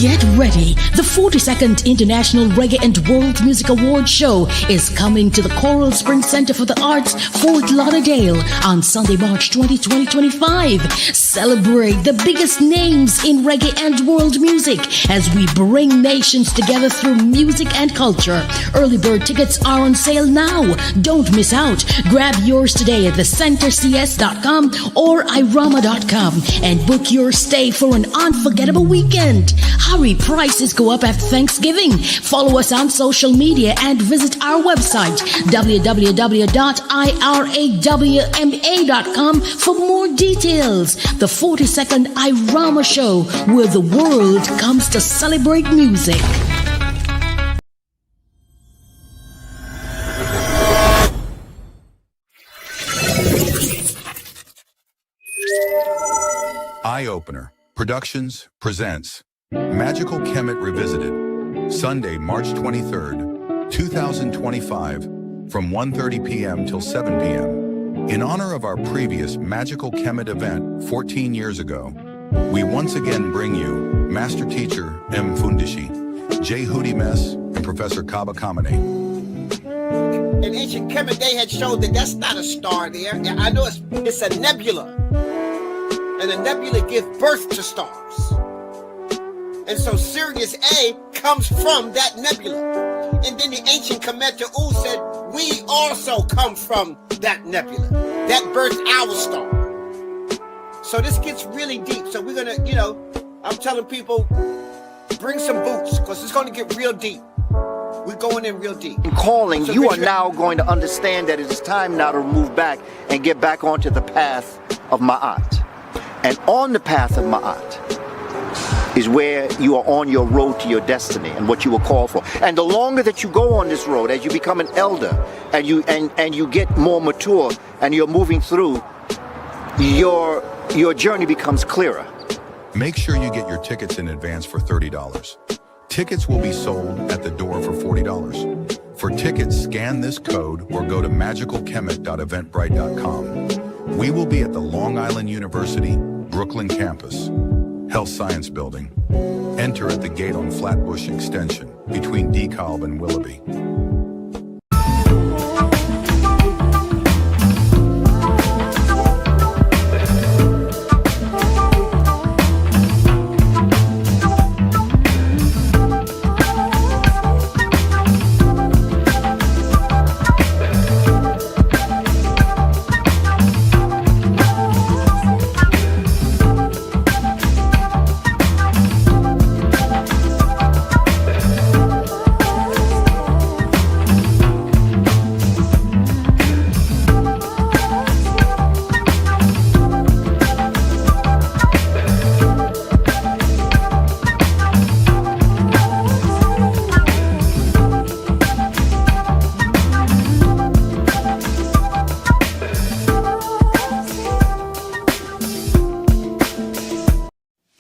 Get ready. The 42nd International Reggae and World Music Awards Show is coming to the Coral Springs Center for the Arts, Fort Lauderdale on Sunday, March 20, 2025. Celebrate the biggest names in reggae and world music as we bring nations together through music and culture. Early bird tickets are on sale now. Don't miss out. Grab yours today at thecentercs.com or irama.com and book your stay for an unforgettable weekend. Hurry, prices go up after Thanksgiving. Follow us on social media and visit our website, www.irawma.com for more details. The 42nd Irama Show, where the world comes to celebrate music. Eye Opener Productions presents Magical Kemet Revisited, Sunday, March 23rd, 2025, from 1:30 p.m. till 7 p.m. In honor of our previous Magical Kemet event 14 years ago, we once again bring you Master Teacher M. Fundishi, J. Hootie Mess, and Professor Kaba Kamene. In ancient Kemet, they had showed that that's not a star there. I know it's a nebula. And a nebula gives birth to stars. And so Sirius A comes from that nebula. And then the ancient Kemeter U said, we also come from that nebula. That birthed our star. So this gets really deep. So we're going to, I'm telling people, bring some boots because it's going to get real deep. We're going in real deep. In calling, so you are now going to understand that it is time now to move back and get back onto the path of Ma'at. And on the path of Ma'at is where you are on your road to your destiny and what you were called for. And the longer that you go on this road, as you become an elder and you get more mature and you're moving through, your journey becomes clearer. Make sure you get your tickets in advance for $30. Tickets will be sold at the door for $40. For tickets, scan this code or go to magicalkemet.eventbrite.com. We will be at the Long Island University, Brooklyn campus, Health Science Building. Enter at the gate on Flatbush Extension between DeKalb and Willoughby.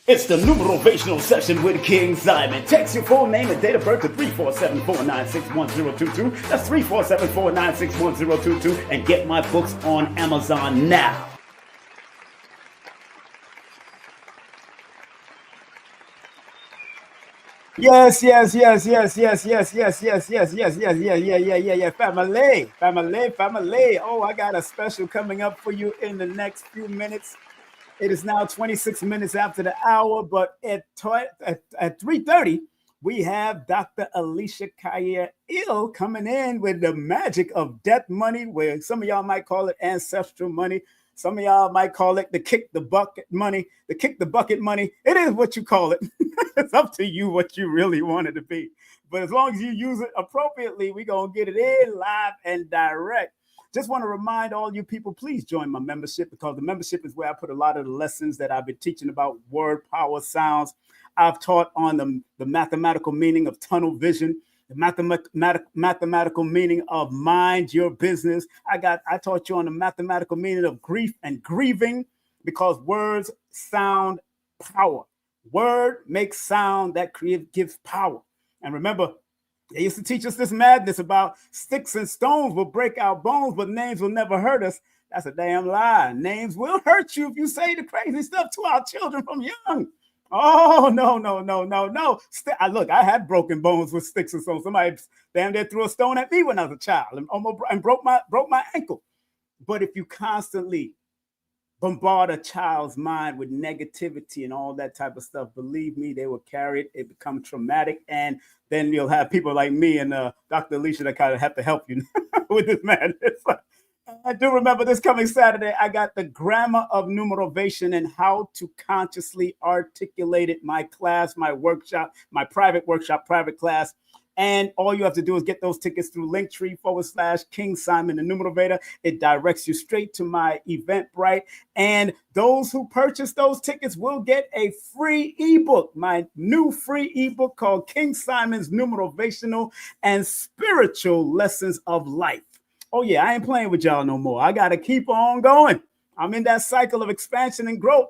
It's the numerovational session with King Simon. Text your full name and date of birth to 347-496-1022. That's 347-496-1022. And get my books on Amazon now. Yes. Family. Oh, I got a special coming up for you in the next few minutes. It is now 26 minutes after the hour, but at 3:30, we have Dr. Alisha Kier coming in with the magic of death money, where some of y'all might call it ancestral money. Some of y'all might call it the kick the bucket money. The kick the bucket money. It is what you call it. It's up to you what you really want it to be. But as long as you use it appropriately, we're going to get it in live and direct. Just want to remind all you people, please join my membership, because the membership is where I put a lot of the lessons that I've been teaching about word, power, sounds. I've taught on the mathematical meaning of tunnel vision, the mathematical meaning of mind your business. I taught you on the mathematical meaning of grief and grieving, because words sound power. Word makes sound that gives power. And remember, they used to teach us this madness about sticks and stones will break our bones, but names will never hurt us. That's a damn lie. Names will hurt you if you say the crazy stuff to our children from young. Oh, no. Look, I had broken bones with sticks and stones. Somebody damn near threw a stone at me when I was a child and broke my ankle. But if you constantly bombard a child's mind with negativity and all that type of stuff, believe me, they will carry it. It becomes traumatic. And then you'll have people like me and Dr. Alisha that kind of have to help you with this madness. I do remember this coming Saturday. I got the grammar of numerovation and how to consciously articulate it. My class, my workshop, my private workshop, private class. And all you have to do is get those tickets through Linktree/King Simon the Numerovator. It directs you straight to my Eventbrite. And those who purchase those tickets will get a free ebook, my new free ebook called King Simon's Numerovational and Spiritual Lessons of Life. Oh, yeah, I ain't playing with y'all no more. I got to keep on going. I'm in that cycle of expansion and growth.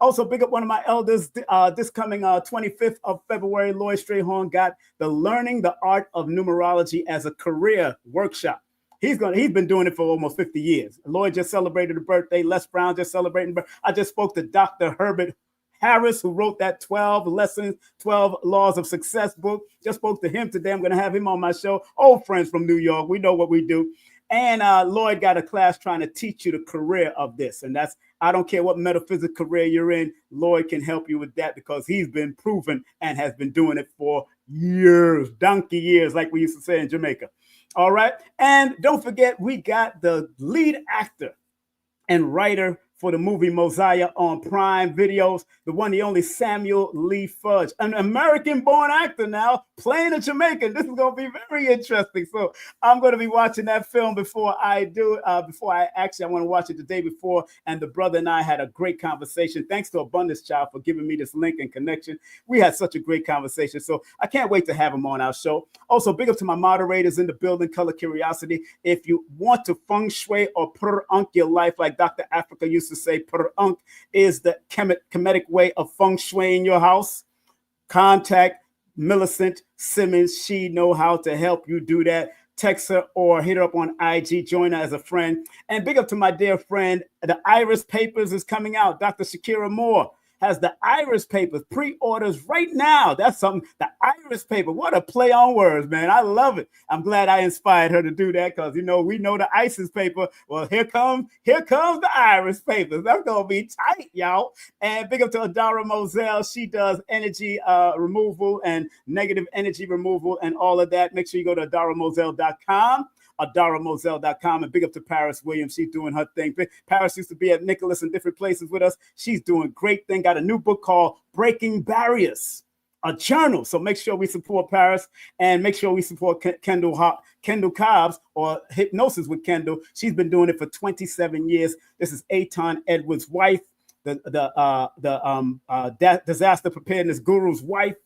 Also, big up one of my elders this coming 25th of February. Lloyd Strayhorn got the Learning the Art of Numerology as a Career workshop. He's been doing it for almost 50 years. Lloyd just celebrated a birthday. Les Brown just celebrating. I just spoke to Dr. Herbert Harris, who wrote that 12 Laws of Success book. Just spoke to him today. I'm going to have him on my show. Old friends from New York. We know what we do. And Lloyd got a class trying to teach you the career of this. And that's, I don't care what metaphysical career you're in, Lloyd can help you with that because he's been proven and has been doing it for years, donkey years, like we used to say in Jamaica. All right. And don't forget, we got the lead actor and writer for the movie Mosiah on Prime Videos, the one, the only Samuel Lee Fudge, an American-born actor now playing a Jamaican. This is going to be very interesting. So I'm going to be watching that film before I do. I want to watch it the day before. And the brother and I had a great conversation. Thanks to Abundance Child for giving me this link and connection. We had such a great conversation. So I can't wait to have him on our show. Also, big up to my moderators in the building, Color Curiosity. If you want to feng shui or purr-unk your life, like Dr. Africa used to say, purr-unk is the Kemetic way of feng shuiing your house. Contact Millicent Simmons. She know how to help you do that. Text her or hit her up on IG. Join her as a friend. And big up to my dear friend. The Iris Papers is coming out. Dr. Shakira Moore has the Iris Papers. Pre-orders right now. That's something. The Iris Paper. What a play on words, man. I love it. I'm glad I inspired her to do that because, we know the ISIS paper. Well, here comes the Iris Papers. That's going to be tight, y'all. And big up to Adara Moselle. She does energy removal and negative energy removal and all of that. Make sure you go to AdaraMoselle.com. AdaraMoselle.com, and big up to Paris Williams. She's doing her thing. Paris used to be at Nicholas and different places with us. She's doing great thing. Got a new book called Breaking Barriers, a journal. So make sure we support Paris and make sure we support Kendall Cobbs or Hypnosis with Kendall. She's been doing it for 27 years. This is Aton Edwards' wife, the disaster preparedness guru's wife.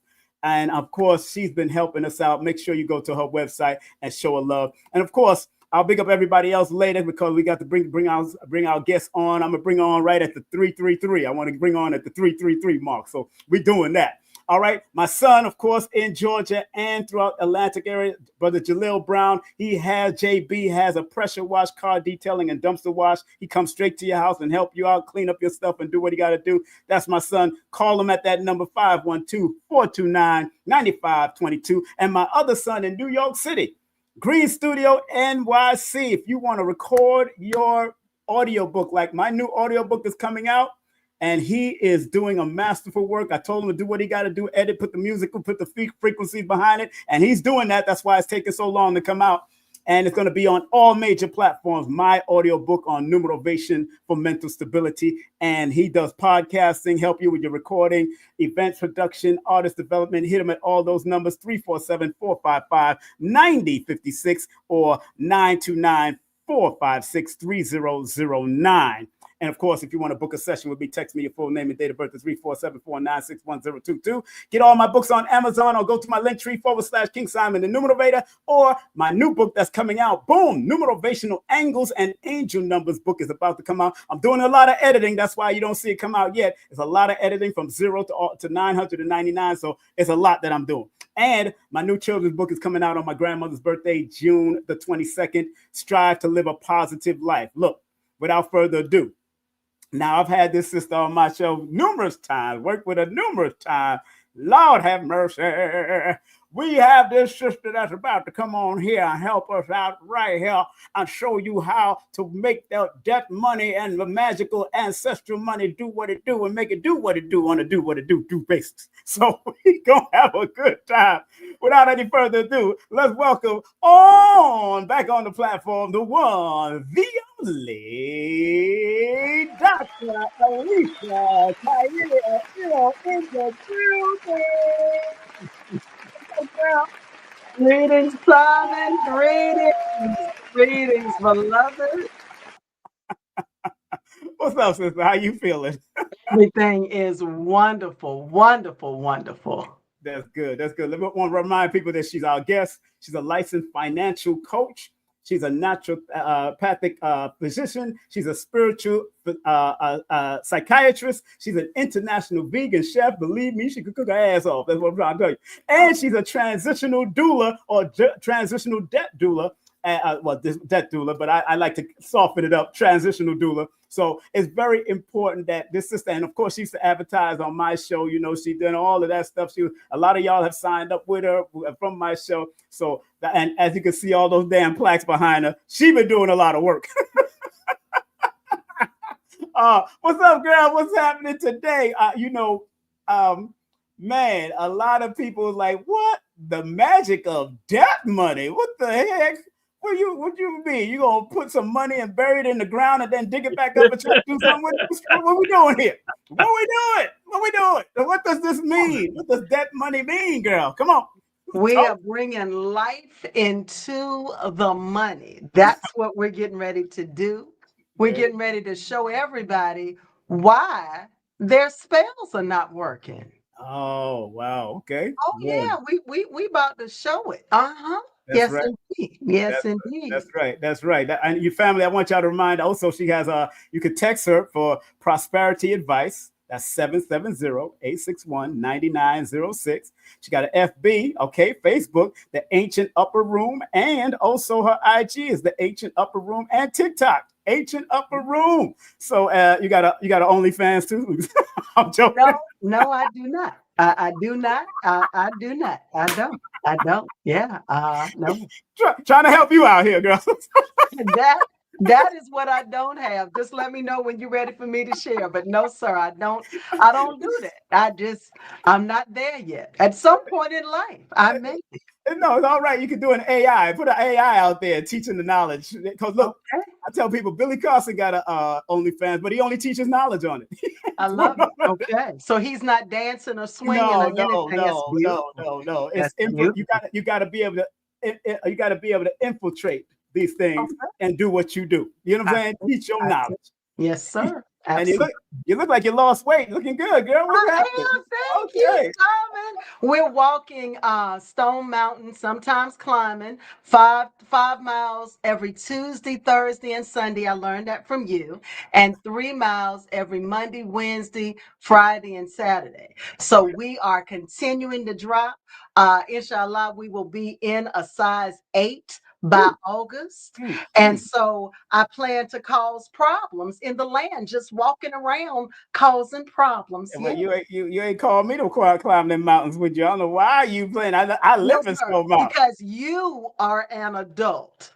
And of course, she's been helping us out. Make sure you go to her website and show her love. And of course, I'll big up everybody else later because we got to bring our guests on. I'm gonna bring on right at the 333. I want to bring on at the 333 mark. So we're doing that. All right. My son, of course, in Georgia and throughout Atlantic area, Brother Jaleel Brown. JB has a pressure wash, car detailing, and dumpster wash. He comes straight to your house and help you out, clean up your stuff, and do what he got to do. That's my son. Call him at that number 512-429-9522. And my other son in New York City, Green Studio NYC. If you want to record your audiobook, like my new audiobook is coming out, and he is doing a masterful work. I told him to do what he got to do, edit, put the music, put the frequencies behind it, and he's doing that. That's why it's taking so long to come out. And it's going to be on all major platforms. My audiobook on numerovation for mental stability. And he does podcasting, help you with your recording, event production, artist development. Hit him at all those numbers, 347-455-9056 or 929-456-3009. And of course, if you want to book a session with me, text me your full name and date of birth to 347-496-1022. Get all my books on Amazon or go to my Linktree/King Simon the Numerovator, or my new book that's coming out. Boom! Numerovational Angles and Angel Numbers book is about to come out. I'm doing a lot of editing. That's why you don't see it come out yet. It's a lot of editing from 0 to 999. So it's a lot that I'm doing. And my new children's book is coming out on my grandmother's birthday, June the 22nd. Strive to live a positive life. Look, without further ado, Now, I've had this sister on my show numerous times, worked with her numerous times. Lord have mercy. We have this sister that's about to come on here and help us out right here and show you how to make that money and the magical ancestral money do what it do and make it do what it do on a do what it do basis. So we gonna have a good time. Without any further ado, let's welcome on back on the platform the one, the only Dr. Alisha Kier in the building. Greetings, Simon. Greetings, beloved. What's up, sister? How you feeling? Everything is wonderful, wonderful, wonderful. That's good. That's good. I want to remind people that she's our guest. She's a licensed financial coach. She's a naturopathic physician. She's a spiritual psychiatrist. She's an international vegan chef. Believe me, she could cook her ass off. That's what I'm trying to tell you. And she's a transitional doula or transitional debt doula. Debt doula, but I like to soften it up, transitional doula. So it's very important that this sister, and of course, she used to advertise on my show. You know, she did all of that stuff. A lot of y'all have signed up with her from my show. So, and as you can see, all those damn plaques behind her, she been doing a lot of work. What's up, girl? What's happening today? Man, a lot of people like, what? The magic of debt money? What the heck? What you mean? You gonna put some money and bury it in the ground and then dig it back up and try to do something with it? What we doing here? What we doing? What does this mean? What does debt money mean, girl? Come on. We are bringing life into the money. That's what we're getting ready to do. We're getting ready to show everybody why their spells are not working. Oh, wow. Okay. Oh, yeah. We about to show it. Yes, right. Indeed. Yes, indeed. That's right. And your family, I want y'all to remind also, she has you could text her for prosperity advice. That's 770-861-9906. She got an FB, okay, Facebook, The Ancient Upper Room, and also her IG is The Ancient Upper Room, and TikTok, Ancient Upper Room. So you got a OnlyFans too? I'm joking. No, I do not. I do not. I do not. I don't. Yeah. No. Trying to help you out here, girl. That is what I don't have. Just let me know when you're ready for me to share. But no, sir, I don't do that. I'm not there yet. At some point in life, I may be. No, it's all right. You can do an AI. Put an AI out there teaching the knowledge. Because look, okay. I tell people Billy Carson got a OnlyFans, but he only teaches knowledge on it. I love it. Okay, so he's not dancing or swinging or anything. No. You got to be able to infiltrate these things and do what you do. You know what I'm saying? Teach your knowledge. Yes, sir. Absolutely. And you look like you lost weight. Looking good, girl. Thank you, Simon. We're walking Stone Mountain, sometimes climbing 5 miles every Tuesday, Thursday, and Sunday. I learned that from you. And 3 miles every Monday, Wednesday, Friday, and Saturday. So we are continuing to drop. Inshallah, we will be in a size 8 by August. And so I plan to cause problems in the land, just walking around causing problems. Well, you ain't called me to climb them mountains with you. I don't know why you playing. I live in Stone Mountain. Because you are an adult.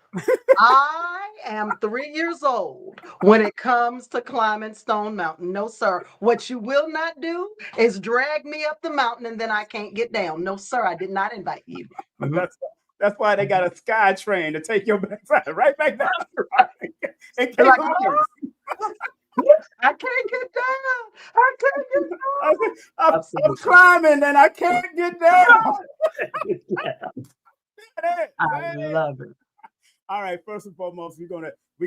I am 3 years old when it comes to climbing Stone Mountain. No, sir. What you will not do is drag me up the mountain and then I can't get down. No, sir. I did not invite you. That's why they got a sky train to take your backside right back down. I can't get down. I'm climbing and I can't get down. I love it. All right. First and foremost, we're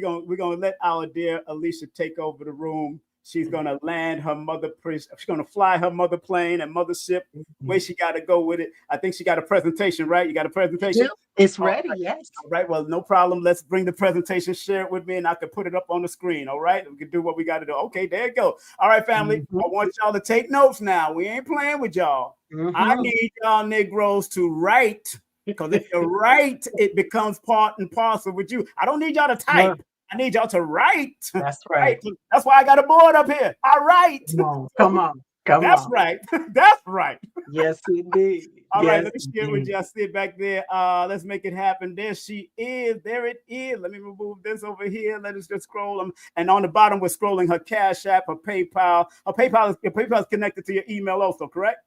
gonna let our dear Alisha take over the room. She's gonna land her mother. She's gonna fly her mother plane and mothership. Where she got to go with it. I think she got a presentation, right? You got a presentation? It's ready. Right. Yes. All right. Well, no problem. Let's bring the presentation. Share it with me, and I can put it up on the screen. All right. We can do what we got to do. Okay. There you go. All right, family. I want y'all to take notes now. We ain't playing with y'all. I need y'all Negroes to write, because if you write, it becomes part and parcel with you. I don't need y'all to type. I need y'all to write. That's right. That's why I got a board up here. I write. Come on. That's right. That's right. Yes, indeed. All right, yes, let me share with you. I see it back there. Let's make it happen. There she is. There it is. Let me remove this over here. Let us just scroll them. And on the bottom, we're scrolling her Cash App, her PayPal. Her PayPal is connected to your email also, correct?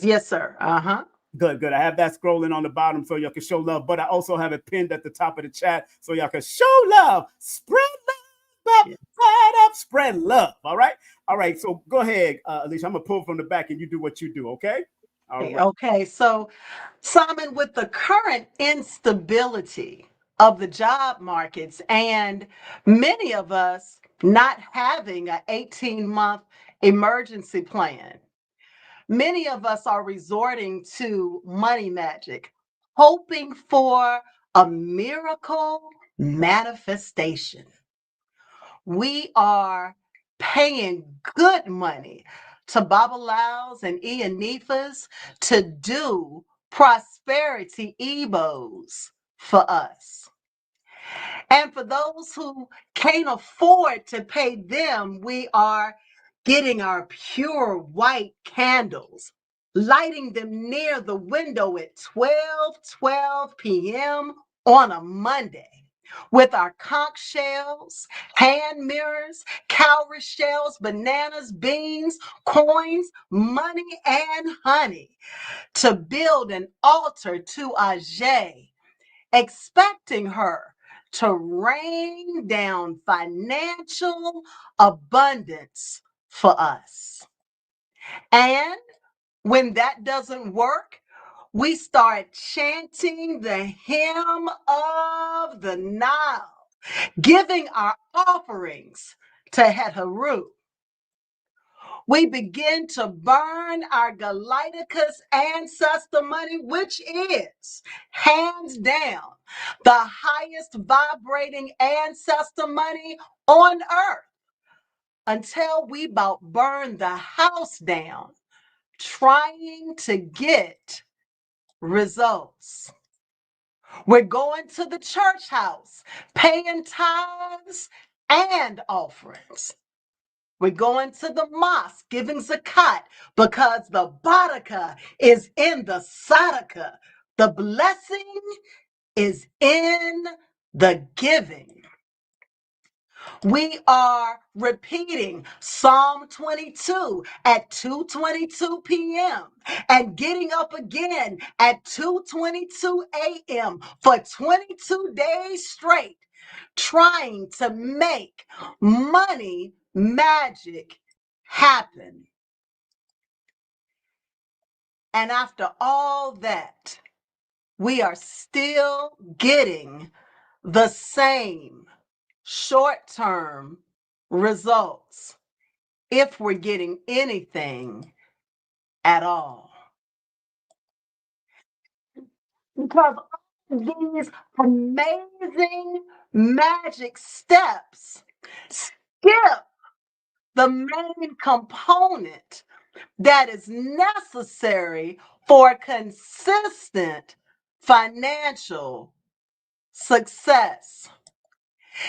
Yes, sir. Uh-huh. Good. I have that scrolling on the bottom so y'all can show love. But I also have it pinned at the top of the chat so y'all can show love, spread love, spread love. All right. So go ahead, Alisha. I'm gonna pull from the back and you do what you do. Okay. All right. Okay. So, Simon, with the current instability of the job markets and many of us not having an 18-month emergency plan, many of us are resorting to money magic, hoping for a miracle manifestation. We are paying good money to Babalaos and Ianifas to do prosperity ebos for us. And for those who can't afford to pay them, we are getting our pure white candles, lighting them near the window at 12 p.m. on a Monday with our conch shells, hand mirrors, cowrie shells, bananas, beans, coins, money, and honey to build an altar to Ajay, expecting her to rain down financial abundance for us. And when that doesn't work, we start chanting the hymn of the Nile, giving our offerings to Hetharu. We begin to burn our Galacticus ancestor money, which is hands down the highest vibrating ancestor money on earth, until we about burn the house down trying to get results. We're going to the church house, paying tithes and offerings. We're going to the mosque, giving zakat, because the barakah is in the sadaqah. The blessing is in the giving. We are repeating Psalm 22 at 2:22 p.m. and getting up again at 2:22 a.m. for 22 days straight, trying to make money magic happen. And after all that, we are still getting the same short-term results, if we're getting anything at all. Because these amazing magic steps skip the main component that is necessary for consistent financial success.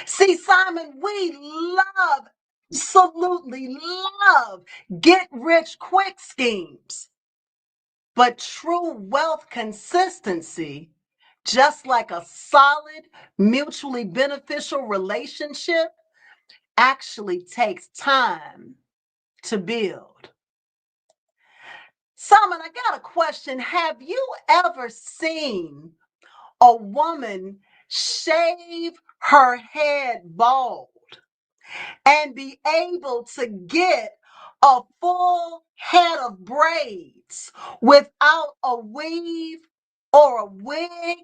See, Simon, we absolutely love get rich quick schemes. But true wealth consistency, just like a solid, mutually beneficial relationship, actually takes time to build. Simon, I got a question. Have you ever seen a woman shave her head bald and be able to get a full head of braids without a weave or a wig?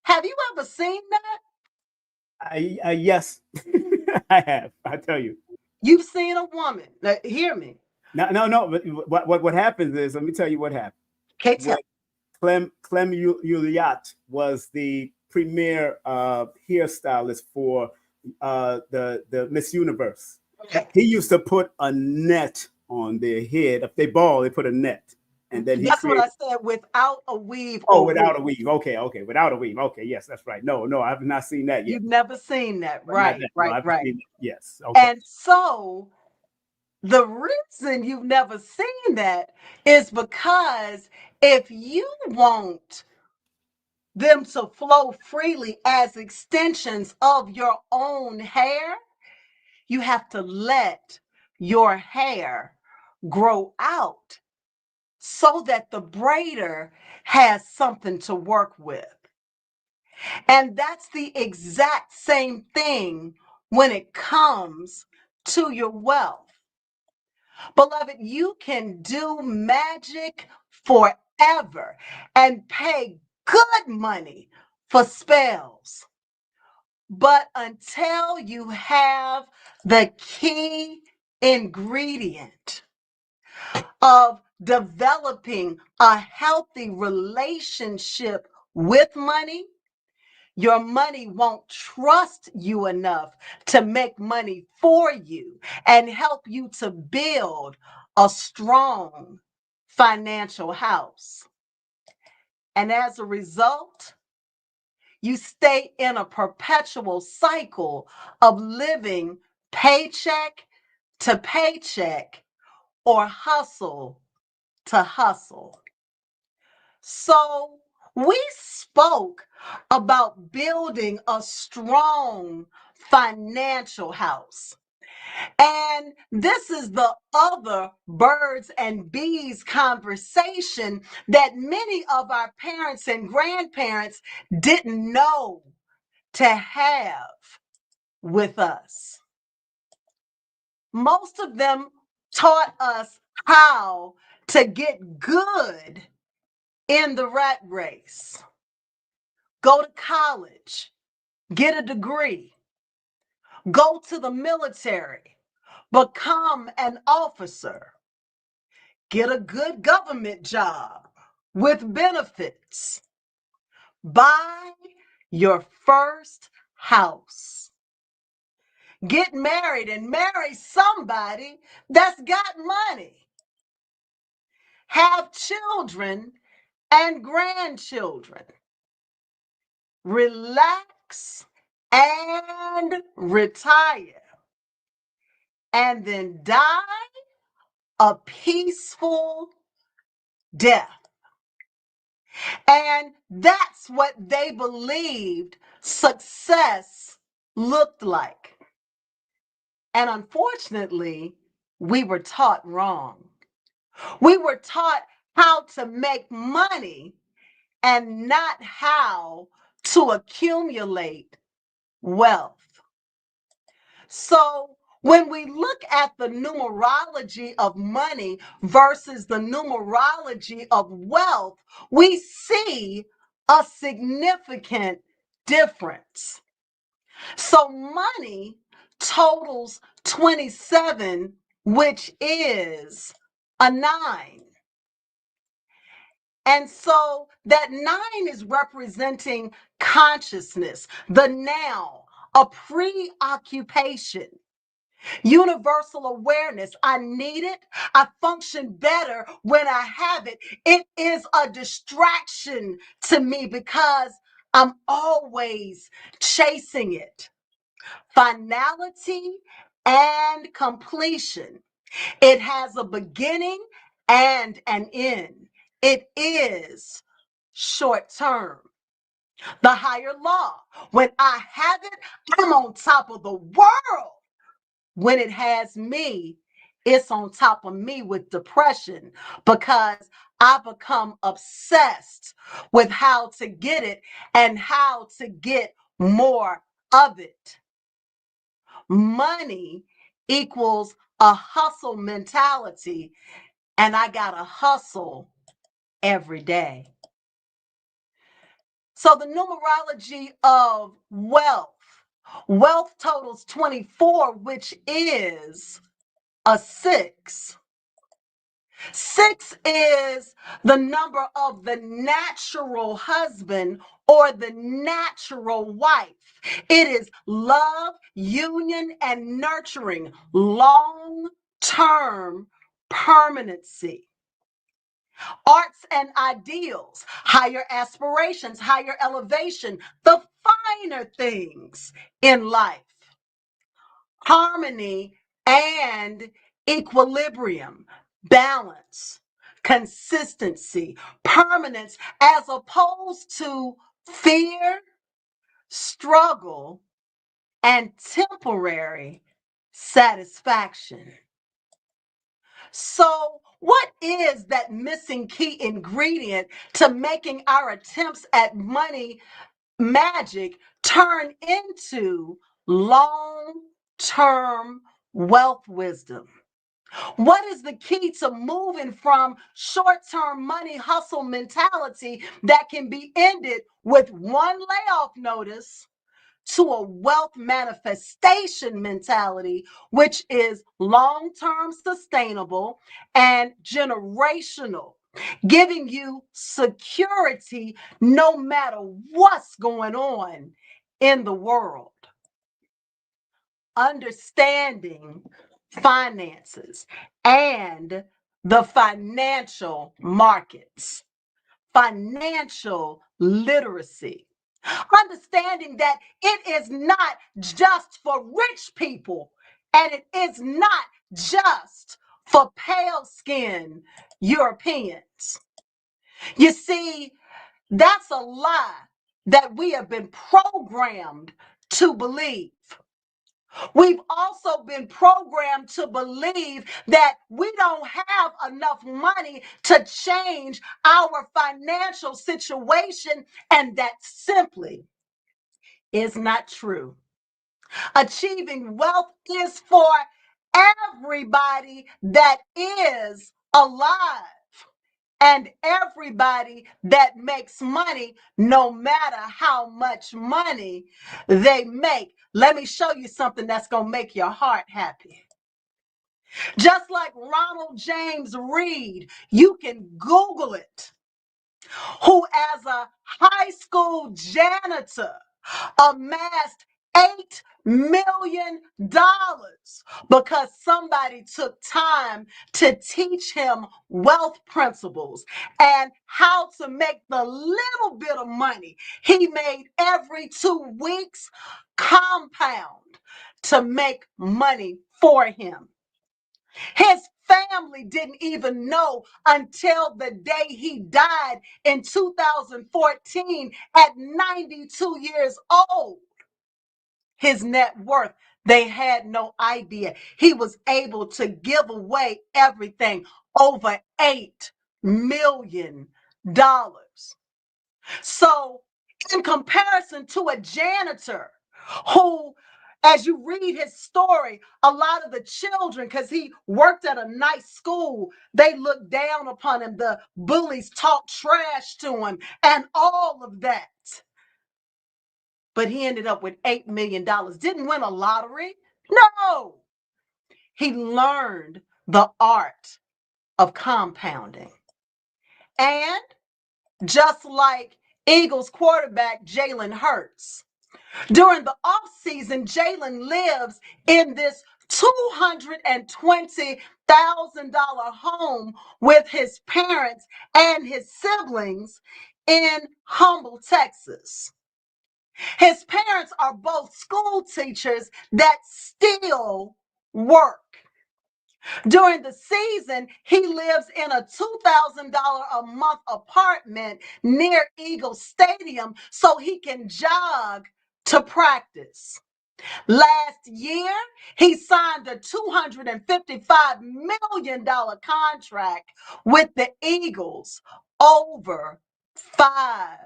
Have you ever seen that? Yes, I have. I tell you. You've seen a woman. Now, hear me. No. What happens is, let me tell you what happened. Okay, tell. Clem Uliat was the premier hairstylist for the Miss Universe. Okay. He used to put a net on their head. If they bald, they put a net. And then he That's what created. I said, without a weave. Oh, or without wig. a weave. Okay, without a weave. Okay, yes, that's right. No, I've not seen that yet. You've never seen that. But not Right, that. No, right, I've right. seen it. Yes. Okay. And so the reason you've never seen that is because if you want them to flow freely as extensions of your own hair, you have to let your hair grow out so that the braider has something to work with. And that's the exact same thing when it comes to your wealth. Beloved, you can do magic forever and pay good money for spells. But until you have the key ingredient of developing a healthy relationship with money, your money won't trust you enough to make money for you and help you to build a strong financial house. And as a result, you stay in a perpetual cycle of living paycheck to paycheck or hustle to hustle. So we spoke about building a strong financial house. And this is the other birds and bees conversation that many of our parents and grandparents didn't know to have with us. Most of them taught us how to get good in the rat race. Go to college, get a degree, go to the military, become an officer, get a good government job with benefits, buy your first house, get married and marry somebody that's got money, have children and grandchildren, relax and retire, and then die a peaceful death. And that's what they believed success looked like. And unfortunately, we were taught wrong. We were taught how to make money and not how to accumulate wealth. So when we look at the numerology of money versus the numerology of wealth, we see a significant difference. So money totals 27, which is a 9. And so that 9 is representing consciousness, the now, a preoccupation, universal awareness. I need it. I function better when I have it. It is a distraction to me because I'm always chasing it. Finality and completion. It has a beginning and an end. It is short term. The higher law. When I have it, I'm on top of the world. When it has me, it's on top of me with depression because I become obsessed with how to get it and how to get more of it. Money equals a hustle mentality, and I gotta hustle every day. So the numerology of wealth. Wealth totals 24, which is a 6. 6 is the number of the natural husband or the natural wife. It is love, union, and nurturing, long-term permanency. arts and ideals, higher aspirations, higher elevation, the finer things in life, harmony and equilibrium, balance, consistency, permanence, as opposed to fear, struggle, and temporary satisfaction. So, what is that missing key ingredient to making our attempts at money magic turn into long-term wealth wisdom? What is the key to moving from short-term money hustle mentality that can be ended with one layoff notice to a wealth manifestation mentality, which is long-term sustainable and generational, giving you security no matter what's going on in the world? Understanding finances and the financial markets, financial literacy. Understanding that it is not just for rich people and it is not just for pale-skinned Europeans. You see, that's a lie that we have been programmed to believe. We've also been programmed to believe that we don't have enough money to change our financial situation, and that simply is not true. Achieving wealth is for everybody that is alive and everybody that makes money, no matter how much money they make. Let me show you something that's going to make your heart happy. Just like Ronald James Reed, you can Google it, who as a high school janitor amassed $8 million because somebody took time to teach him wealth principles and how to make the little bit of money he made every 2 weeks compound to make money for him. His family didn't even know until the day he died in 2014 at 92 years old. His net worth, they had no idea. He was able to give away everything, over $8 million. So, in comparison to a janitor who, as you read his story, a lot of the children, because he worked at a nice school, they looked down upon him. The bullies talked trash to him and all of that. But he ended up with $8 million. Didn't win a lottery. No. He learned the art of compounding. And just like Eagles quarterback Jalen Hurts, during the offseason, Jalen lives in this $220,000 home with his parents and his siblings in Humble, Texas. His parents are both school teachers that still work. During the season, he lives in a $2,000 a month apartment near Eagle Stadium so he can jog to practice. Last year, he signed a $255 million contract with the Eagles over 5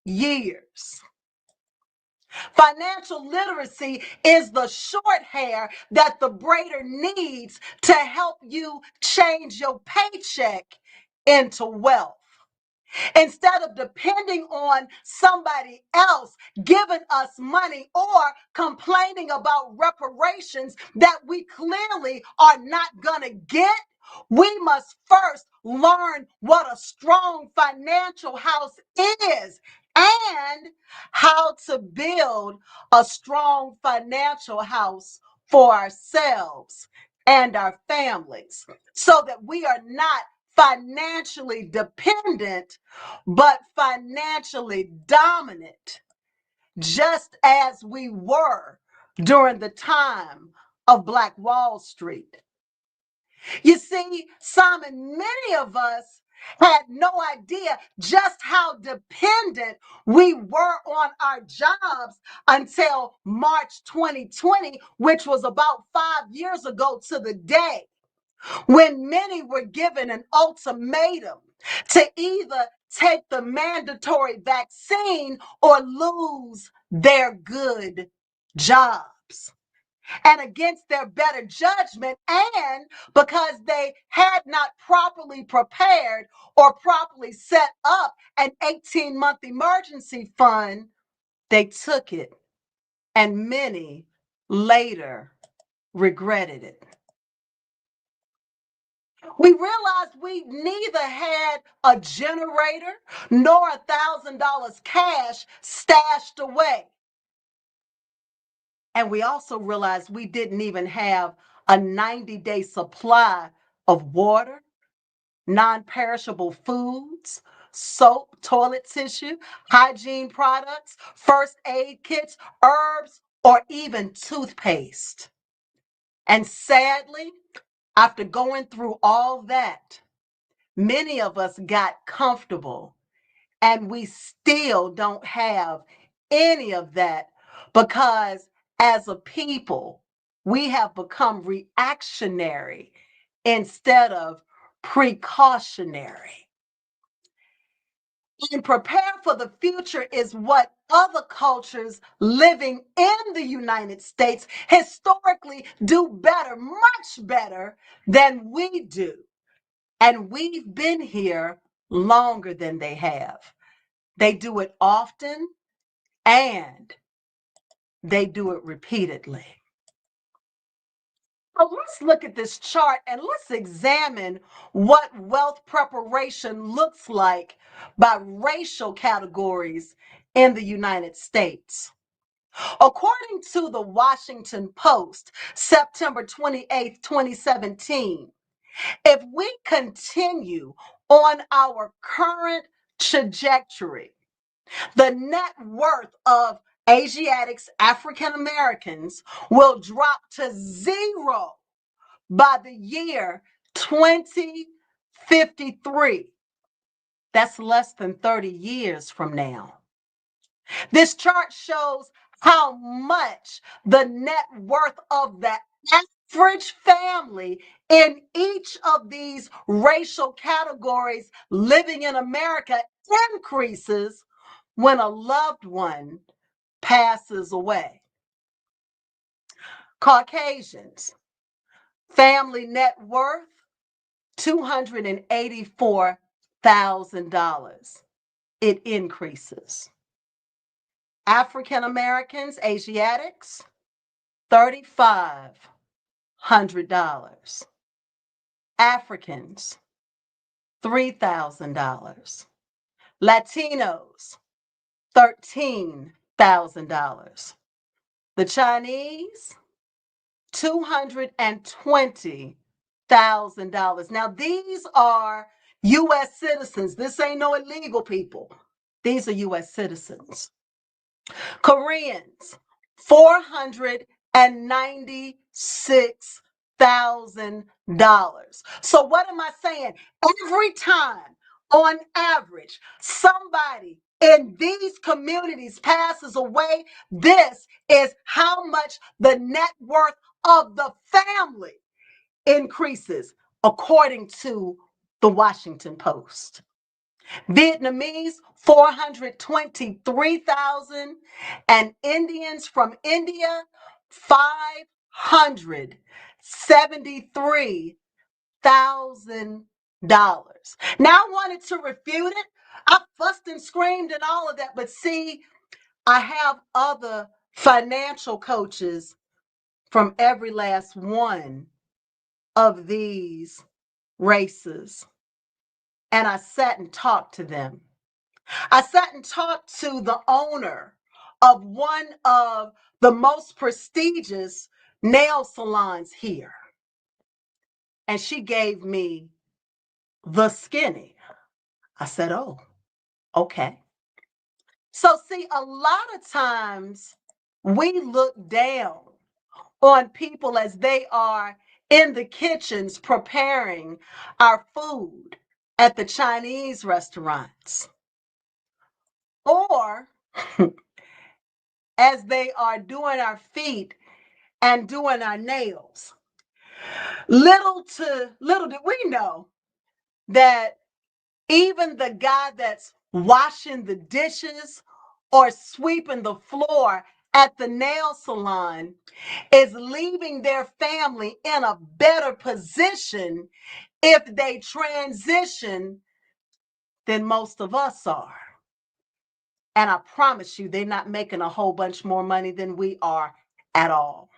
years. Financial literacy is the short hair that the braider needs to help you change your paycheck into wealth. Instead of depending on somebody else giving us money or complaining about reparations that we clearly are not going to get, we must first learn what a strong financial house is and how to build a strong financial house for ourselves and our families so that we are not financially dependent, but financially dominant, just as we were during the time of Black Wall Street. You see, Simon, many of us had no idea just how dependent we were on our jobs until March 2020, which was about 5 years ago to the day, when many were given an ultimatum to either take the mandatory vaccine or lose their good jobs. And against their better judgment, and because they had not properly prepared or properly set up an 18-month emergency fund, they took it, and many later regretted it. We realized we neither had a generator nor $1,000 cash stashed away. And we also realized we didn't even have a 90-day supply of water, non-perishable foods, soap, toilet tissue, hygiene products, first aid kits, herbs, or even toothpaste. And sadly, after going through all that, many of us got comfortable, and we still don't have any of that because as a people, we have become reactionary instead of precautionary. And prepare for the future is what other cultures living in the United States historically do better, much better than we do. And we've been here longer than they have. They do it often and they do it repeatedly. So let's look at this chart and let's examine what wealth preparation looks like by racial categories in the United States. According to the Washington Post, September 28th, 2017, if we continue on our current trajectory, the net worth of Asiatics, African Americans, will drop to zero by the year 2053. That's less than 30 years from now. This chart shows how much the net worth of the average family in each of these racial categories living in America increases when a loved one passes away. Caucasians, family net worth, $284,000. It increases. African Americans, Asiatics, $3,500. Africans, $3,000. Latinos, $13,000. The Chinese, $220,000. Now, these are U.S. citizens. This ain't no illegal people. These are U.S. citizens. Koreans, $496,000. So what am I saying? Every time, on average, somebody in these communities passes away, this is how much the net worth of the family increases, according to the Washington Post. Vietnamese, 423,000, and Indians from India, $573,000. Now I wanted to refute it. I fussed and screamed and all of that, but see, I have other financial coaches from every last one of these races. And I sat and talked to them. I sat and talked to the owner of one of the most prestigious nail salons here. And she gave me the skinny. I said, oh, okay. So see, a lot of times we look down on people as they are in the kitchens preparing our food at the Chinese restaurants, or as they are doing our feet and doing our nails. Little did we know that even the guy that's washing the dishes or sweeping the floor at the nail salon is leaving their family in a better position if they transition than most of us are. And I promise you, they're not making a whole bunch more money than we are at all.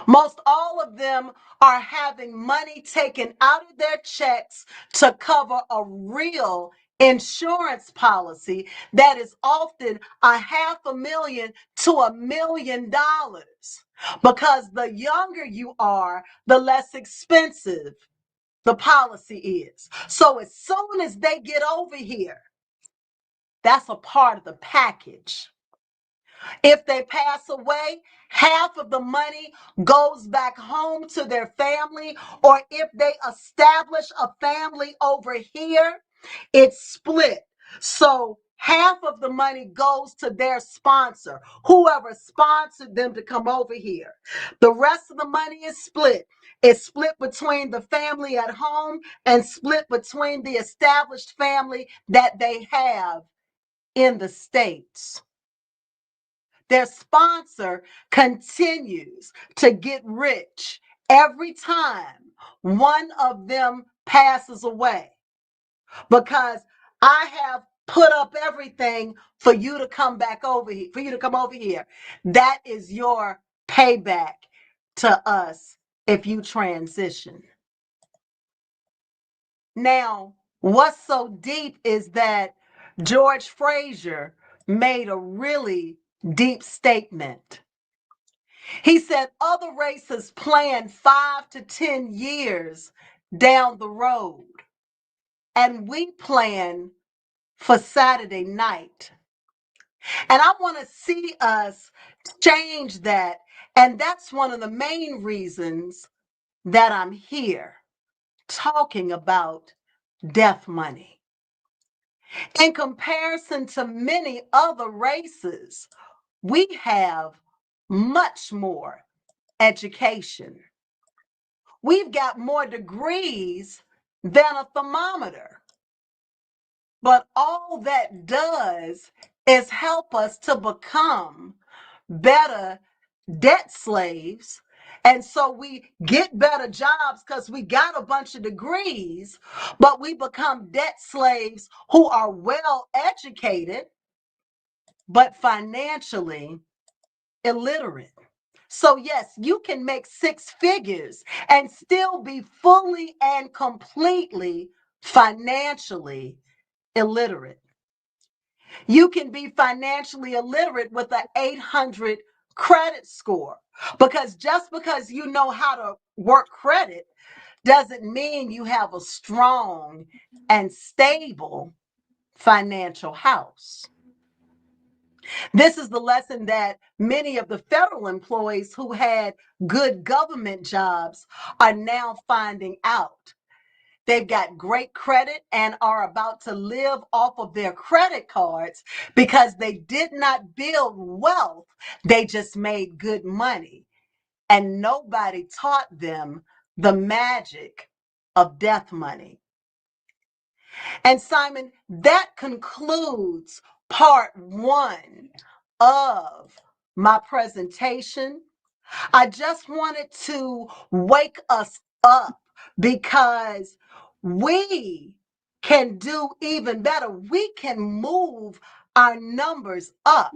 Most all of them are having money taken out of their checks to cover a real insurance policy that is often $500,000 to $1 million. Because the younger you are, the less expensive the policy is. So as soon as they get over here, that's a part of the package. If they pass away, half of the money goes back home to their family, or if they establish a family over here, it's split. So half of the money goes to their sponsor, whoever sponsored them to come over here. The rest of the money is split. It's split between the family at home and split between the established family that they have in the States. Their sponsor continues to get rich every time one of them passes away, because I have put up everything for you to come back over here, for you to come over here. That is your payback to us if you transition. Now, what's so deep is that George Fraser made a really deep statement. He said other races plan 5 to 10 years down the road, and we plan for Saturday night. And I want to see us change that. And that's one of the main reasons that I'm here talking about death money. In comparison to many other races, we have much more education. We've got more degrees than a thermometer. But all that does is help us to become better debt slaves. And so we get better jobs because we got a bunch of degrees, but we become debt slaves who are well educated, but financially illiterate. So yes, you can make 6 figures and still be fully and completely financially illiterate. You can be financially illiterate with an 800 credit score, because just because you know how to work credit doesn't mean you have a strong and stable financial house. This is the lesson that many of the federal employees who had good government jobs are now finding out. They've got great credit and are about to live off of their credit cards because they did not build wealth. They just made good money. And nobody taught them the magic of death money. And Simon, that concludes part 1 of my presentation. I just wanted to wake us up because we can do even better. We can move our numbers up.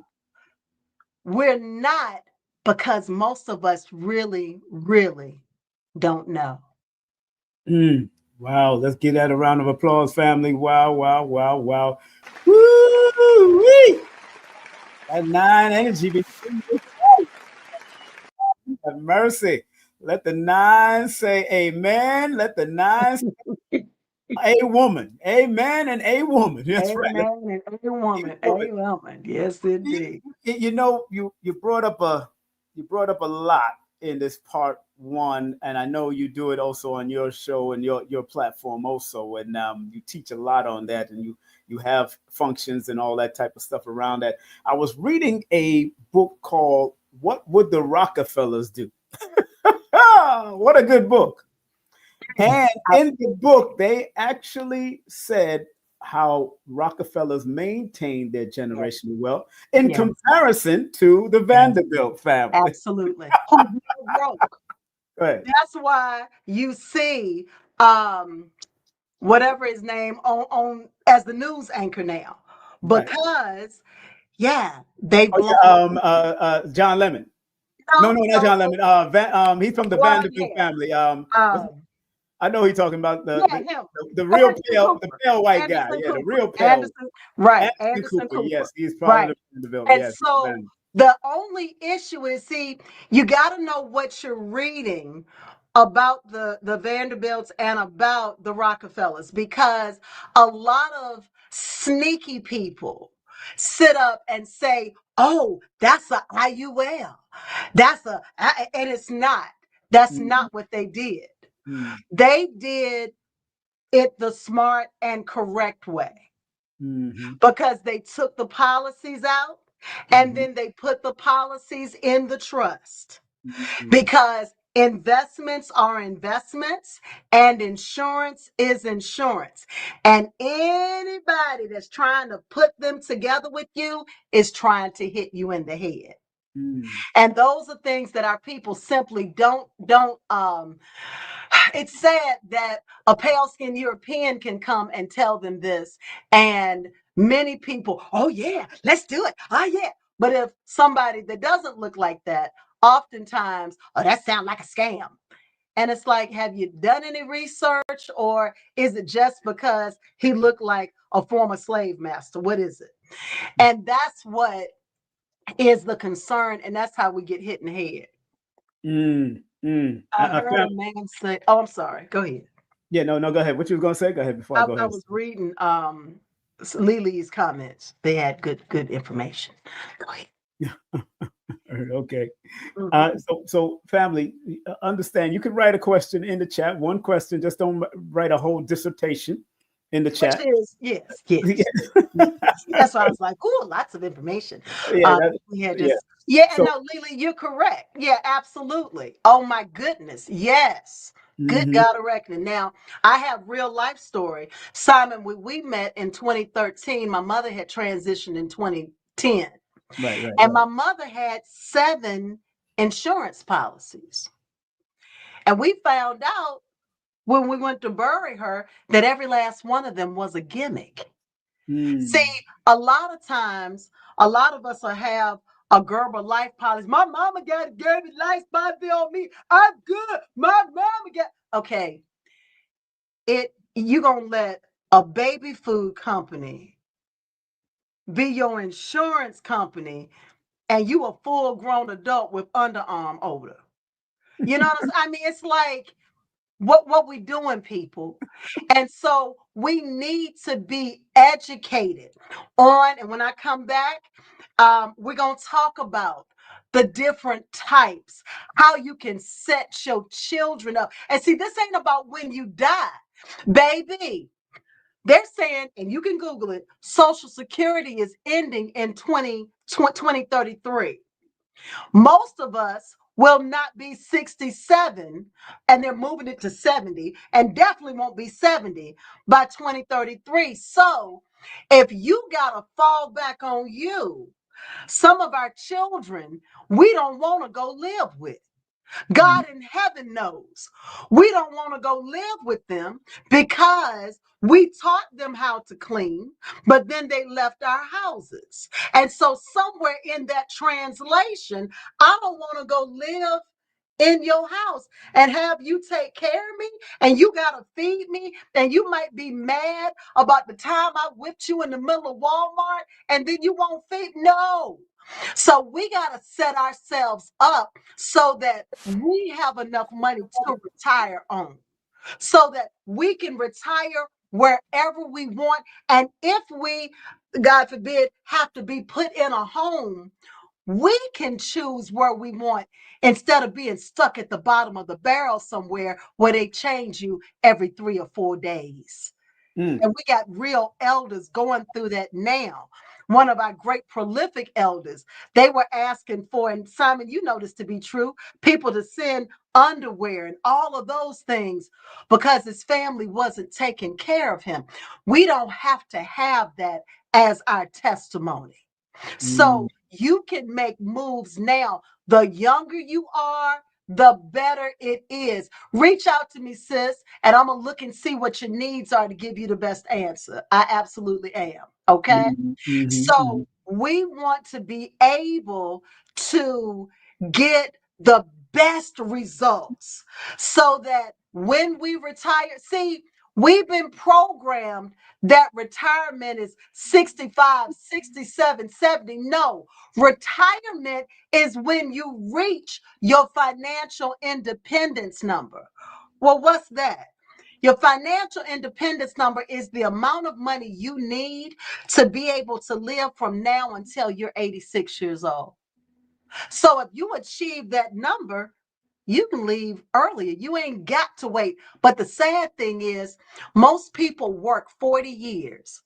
We're not, because most of us really, really don't know. Wow, let's give that a round of applause, family. Wow, wow, wow, wow. Woo-wee! That 9 energy. Have mercy. Let the 9 say amen. Let the 9 say A woman. A man and a woman. That's A right. man and a woman. A woman. Yes, indeed. You brought up a lot in this part one, and I know you do it also on your show and your platform also, and you teach a lot on that, and you have functions and all that type of stuff around that. I was reading a book called "What Would the Rockefellers Do?" What a good book! And in the book, they actually said how Rockefellers maintained their generational wealth in comparison to the Vanderbilt family. Absolutely. Who never broke. Right. That's why you see whatever his name on as the news anchor now. Right. Because they blow. John Lemon. No, not John Lemon. He's from the Vanderbilt family. I know he's talking about the real pale white guy. Yeah, the real pale. Anderson Cooper. Yes, he's part of the Vanderbilt. And so the only issue is, you got to know what you're reading about the Vanderbilts and about the Rockefellers, because a lot of sneaky people sit up and say, oh, that's a IUL. And it's not. That's not what they did. They did it the smart and correct way, because they took the policies out and then they put the policies in the trust, because investments are investments and insurance is insurance. And anybody that's trying to put them together with you is trying to hit you in the head. And those are things that our people simply don't it's sad that a pale-skinned European can come and tell them this, and many people, oh yeah, let's do it. Oh yeah. But if somebody that doesn't look like that, oftentimes, oh, that sounds like a scam. And it's like, have you done any research, or is it just because he looked like a former slave master? What is it? And that's what is the concern, and that's how we get hit in the head. I heard a man say, oh, I'm sorry. Go ahead. Yeah, no, go ahead. What you were going to say? Go ahead before I go ahead. I was reading Lily's comments. They had good information. Go ahead. Okay. So family, understand, you can write a question in the chat. One question, just don't write a whole dissertation in the chat. Which is, yes. That's why I was like, oh, lots of information. No, Lily, you're correct. Yeah, absolutely. Oh my goodness. Yes. Good God of reckoning. Now, I have real life story. Simon, when we met in 2013, my mother had transitioned in 2010. And my mother had 7 insurance policies. And we found out when we went to bury her that every last one of them was a gimmick. See, a lot of times, a lot of us will have a Gerber life policy. My mama got a Gerber life policy on me. I'm good. My mama got. Okay. You gonna let a baby food company be your insurance company, and you a full grown adult with underarm odor. You know what I'm saying? I mean, it's like, what we doing, people? And so we need to be educated on, and when I come back, we're going to talk about the different types, how you can set your children up. And see, this ain't about when you die, baby. They're saying, and you can Google it, Social Security is ending in 2033. Most of us will not be 67, and they're moving it to 70, and definitely won't be 70 by 2033. So if you got to fall back on you, some of our children, we don't want to go live with. God in heaven knows. We don't want to go live with them because we taught them how to clean, but then they left our houses. And so somewhere in that translation, I don't want to go live in your house and have you take care of me, and you got to feed me, and you might be mad about the time I whipped you in the middle of Walmart, and then you won't feed. No. So we got to set ourselves up so that we have enough money to retire on, so that we can retire wherever we want. And if we, God forbid, have to be put in a home, we can choose where we want instead of being stuck at the bottom of the barrel somewhere where they change you every 3 or 4 days. And we got real elders going through that now. One of our great prolific elders, they were asking for, and Simon, you know this to be true, people to send underwear and all of those things because his family wasn't taking care of him. We don't have to have that as our testimony. So you can make moves now. The younger you are, the better it is. Reach out to me, sis, and I'm going to look and see what your needs are to give you the best answer. I absolutely am. Okay. So we want to be able to get the best results so that when we retire, see, we've been programmed that retirement is 65, 67, 70. No, retirement is when you reach your financial independence number. Well, what's that? Your financial independence number is the amount of money you need to be able to live from now until you're 86 years old. So if you achieve that number, you can leave earlier. You ain't got to wait. But the sad thing is, most people work 40 years.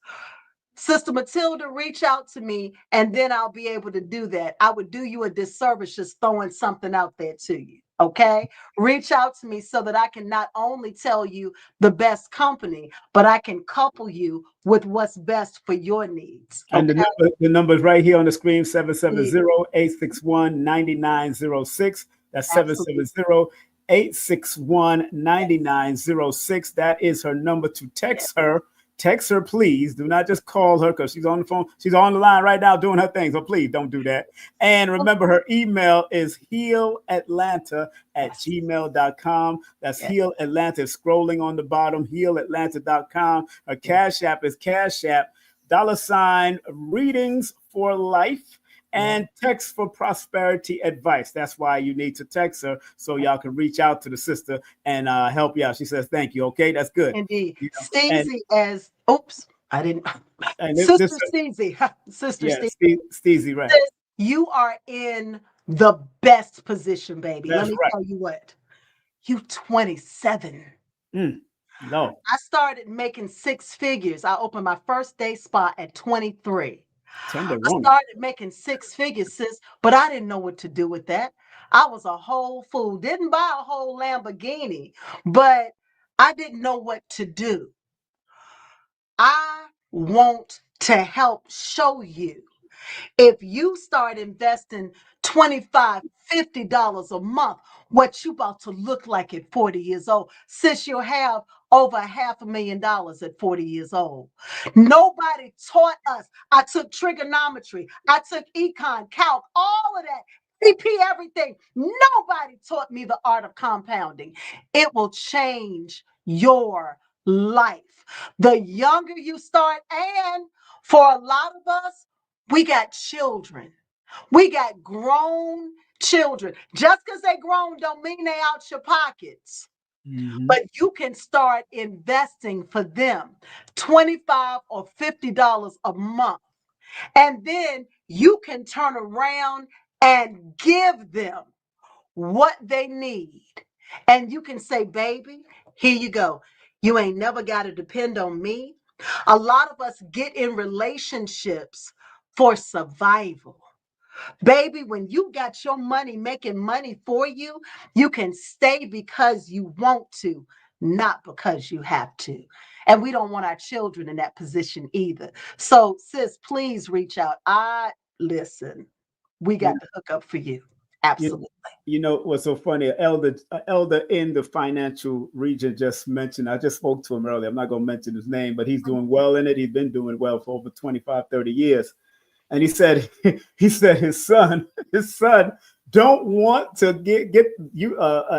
Sister Matilda, reach out to me, and then I'll be able to do that. I would do you a disservice just throwing something out there to you. Okay? Reach out to me so that I can not only tell you the best company, but I can couple you with what's best for your needs. And Okay? the number is right here on the screen, 770-861-9906. That's 770-861-9906. That is her number to text her. Text her, please. Do not just call her because she's on the phone. She's on the line right now doing her thing. So please don't do that. And remember, her email is healatlanta@gmail.com. That's healatlanta. Scrolling on the bottom, healatlanta.com. Her Cash App is Cash App, $ Readings for Life. And text for prosperity advice. That's why you need to text her so y'all can reach out to the sister and help you out. She says, thank you. Okay, that's good. Indeed. You know, Steezy as, oops, I didn't. and Sister Steezy. Sister yeah, Steezy. Steezy, right. You are in the best position, baby. That's Let me right. tell you what. You 27. No. I started making 6 figures. I opened my first day spa at 23. I started making 6 figures, sis, but I didn't know what to do with that. I was a whole fool. Didn't buy a whole Lamborghini, but I didn't know what to do. I want to help show you. If you start investing $25, $50 a month, what you about to look like at 40 years old, sis, you'll have over $500,000 at 40 years old. Nobody taught us. I took trigonometry. I took econ, calc, all of that. CP, everything. Nobody taught me the art of compounding. It will change your life. The younger you start, and for a lot of us, we got children. We got grown children. Just because they grown don't mean they out your pockets. But you can start investing for them $25 or $50 a month. And then you can turn around and give them what they need. And you can say, baby, here you go. You ain't never got to depend on me. A lot of us get in relationships for survival. Baby, when you got your money making money for you, you can stay because you want to, not because you have to. And we don't want our children in that position either. So, sis, please reach out. Listen, we got to hook up for you. Absolutely. You know what's so funny? An elder in the financial region just mentioned, I just spoke to him earlier. I'm not going to mention his name, but he's doing well in it. He's been doing well for over 25, 30 years. And he said his son don't want to get you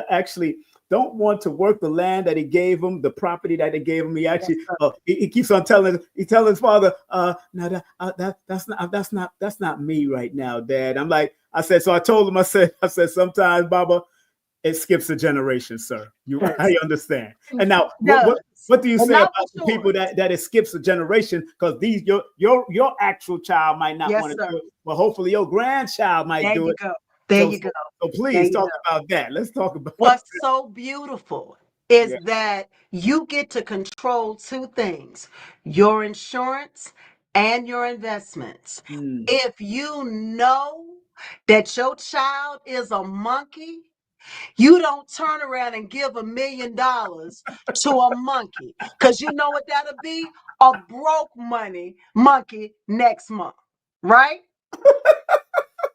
actually don't want to work the land that he gave him, the property that he gave him. He actually he keeps on telling his father, no, that's not me right now, Dad. I said, so I told him, I said, sometimes, Baba, it skips a generation, sir. I understand. And now, Does. what do you And say not about for the people sure. that it skips a generation? Because your actual child might not Yes, want to sir. do it, but hopefully your grandchild might There do you it. go. There you go. So There please you talk go. about that. Let's talk about What's that. so beautiful is Yeah. that you get to control two things: your insurance and your investments. Mm. If you know that your child is a monkey, you don't turn around and give $1 million to a monkey, because you know what that'll be? A broke monkey next month, right?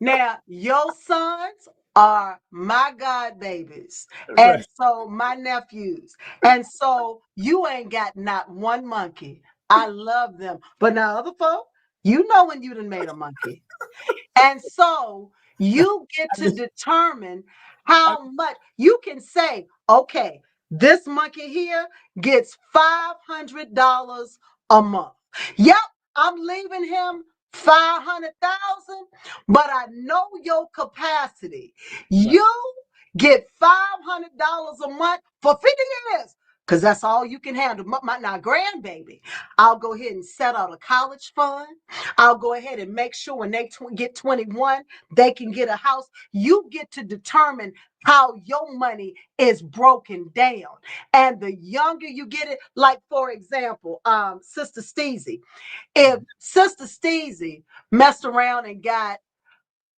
Now, your sons are my god babies, and Right. so my nephews, and so you ain't got not one monkey. I love them, but now other folk, you know when you done made a monkey. And so you get to determine how much you can say, okay, this monkey here gets $500 a month. Yep, I'm leaving him 500,000, but I know your capacity. Right. You get $500 a month for 50 years. Because that's all you can handle. Now, grandbaby, I'll go ahead and set out a college fund. I'll go ahead and make sure when they get 21, they can get a house. You get to determine how your money is broken down. And the younger you get it, like for example, Sister Steezy, if Sister Steezy messed around and got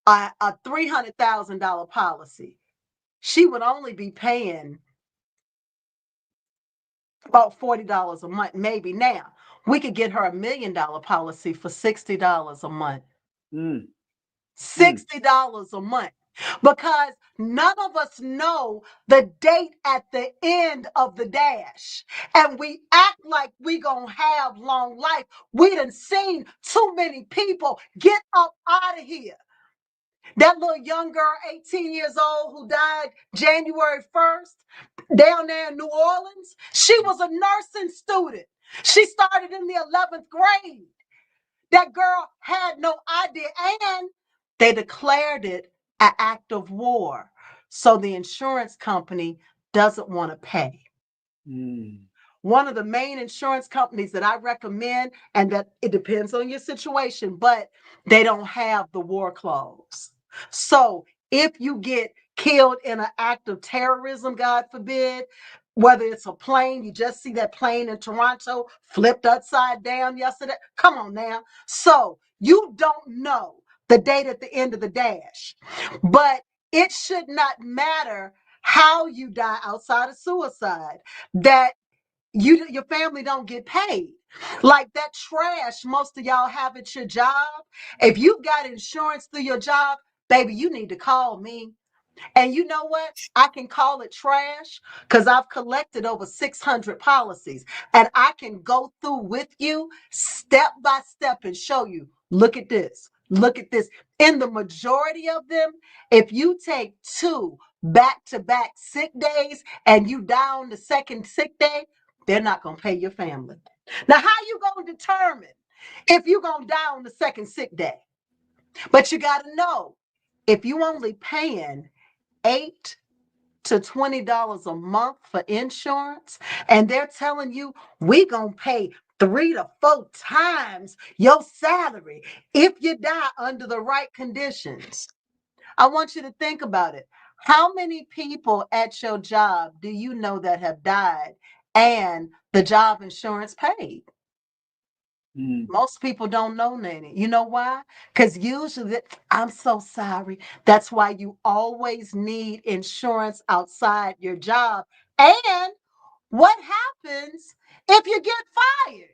a $300,000 policy, she would only be paying about $40 a month, maybe. Now we could get her $1 million policy for $60 a month. Mm. $60 a month, because none of us know the date at the end of the dash, and we act like we gonna have long life. We done seen too many people get up out of here. That little young girl, 18 years old, who died January 1st down there in New Orleans, she was a nursing student. She started in the 11th grade. That girl had no idea, and they declared it an act of war. So the insurance company doesn't want to pay. Mm. One of the main insurance companies that I recommend, and that it depends on your situation, but they don't have the war clause. So if you get killed in an act of terrorism, God forbid, whether it's a plane, you just see that plane in Toronto flipped upside down yesterday. Come on now. So you don't know the date at the end of the dash, but it should not matter how you die outside of suicide, that your family don't get paid. Like that trash most of y'all have at your job. If you've got insurance through your job, baby, you need to call me. And you know what? I can call it trash because I've collected over 600 policies, and I can go through with you step by step and show you, look at this, look at this. In the majority of them, if you take 2 back-to-back sick days and you die on the second sick day, they're not going to pay your family. Now, how you going to determine if you're going to die on the second sick day? But you got to know, if you only paying $8 to $20 a month for insurance, and they're telling you we gonna pay 3 to 4 times your salary if you die under the right conditions. I want you to think about it. How many people at your job do you know that have died and the job insurance paid? Mm. Most people don't know, Nanny. You know why? Because usually, I'm so sorry. That's why you always need insurance outside your job. And what happens if you get fired?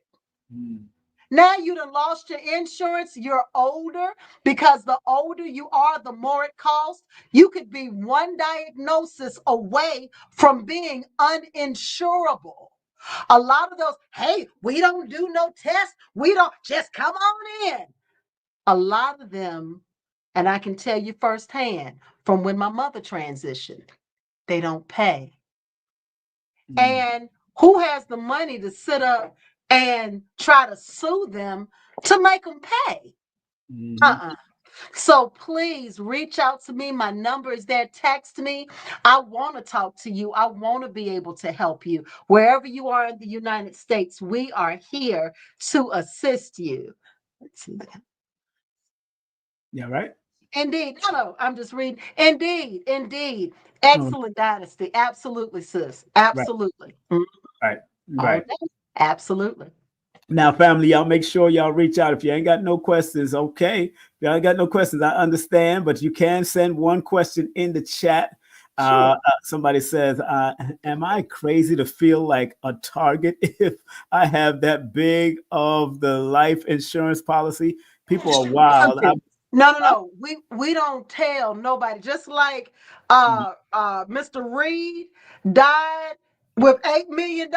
Mm. Now you done lost your insurance. You're older, because the older you are, the more it costs. You could be one diagnosis away from being uninsurable. A lot of those, hey, we don't do no tests. We don't, just come on in. A lot of them, and I can tell you firsthand from when my mother transitioned, they don't pay. Mm. And who has the money to sit up and try to sue them to make them pay? Mhm. Uh-uh. So please reach out to me. My number is there. Text me. I want to talk to you. I want to be able to help you. Wherever you are in the United States, we are here to assist you. Let's see that. Yeah, right? Indeed. No, I'm just reading. Indeed. Excellent dynasty. Absolutely, sis. Absolutely. Right. All Right. day. Absolutely. Now, family, y'all make sure y'all reach out. If you ain't got no questions, okay. If y'all ain't got no questions, I understand, but you can send one question in the chat. Sure. Somebody says, am I crazy to feel like a target if I have that big of the life insurance policy? People are wild. No. We don't tell nobody. Just like Mr. Reed died with $8 million.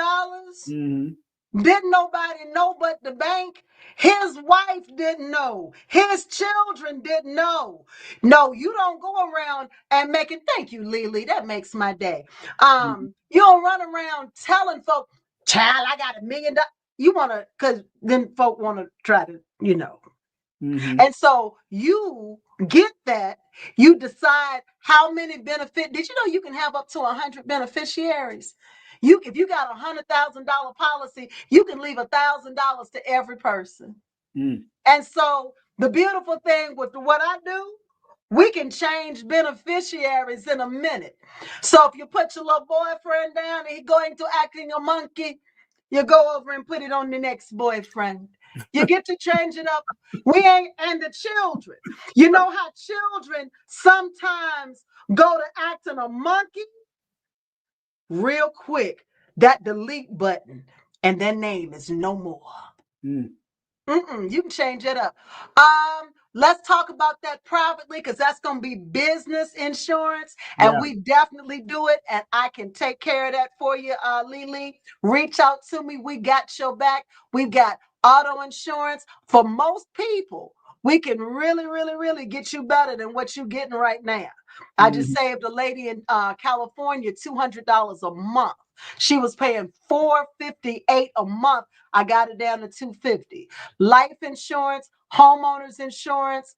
Didn't nobody know but the bank. His wife didn't know. His children didn't know. No, you don't go around and make it. Thank you, Lily. That makes my day. You don't run around telling folk, child, I got $1 million. You want to, because then folk want to try to, And so you get that. You decide how many benefit. Did you know you can have up to 100 beneficiaries? If you got $100,000 policy, you can leave $1,000 to every person. And so the beautiful thing with what I do, we can change beneficiaries in a minute. So if you put your little boyfriend down and he's going to acting a monkey, you go over and put it on the next boyfriend. You get to change it up. And the children. You know how children sometimes go to acting a monkey? Real quick, that delete button, and their name is no more. You can change it up. Let's talk about that privately, because that's going to be business insurance, and we definitely do it, and I can take care of that for you, Lily. Reach out to me. We got your back. We've got auto insurance. For most people, we can really, really, really get you better than what you're getting right now. I just saved a lady in California $200 a month. She was paying $458 a month. I got it down to $250. Life insurance, homeowners insurance,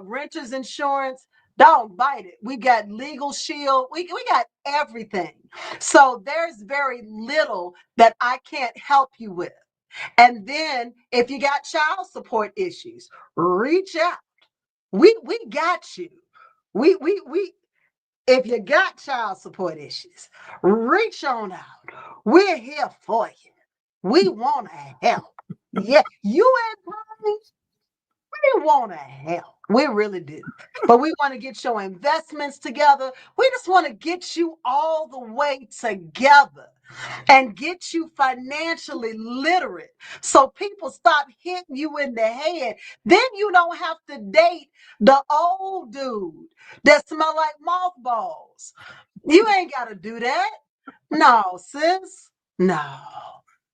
renters insurance. Don't bite it. We got legal shield. We got everything. So there's very little that I can't help you with. And then if you got child support issues, reach out. We got you. We if you got child support issues, reach on out. We're here for you. We want to help. Yeah, you ain't probably. We want to help. We really do. But we want to get your investments together. We just want to get you all the way together and get you financially literate so people stop hitting you in the head. Then you don't have to date the old dude that smell like mothballs. You ain't got to do that. No, sis. No.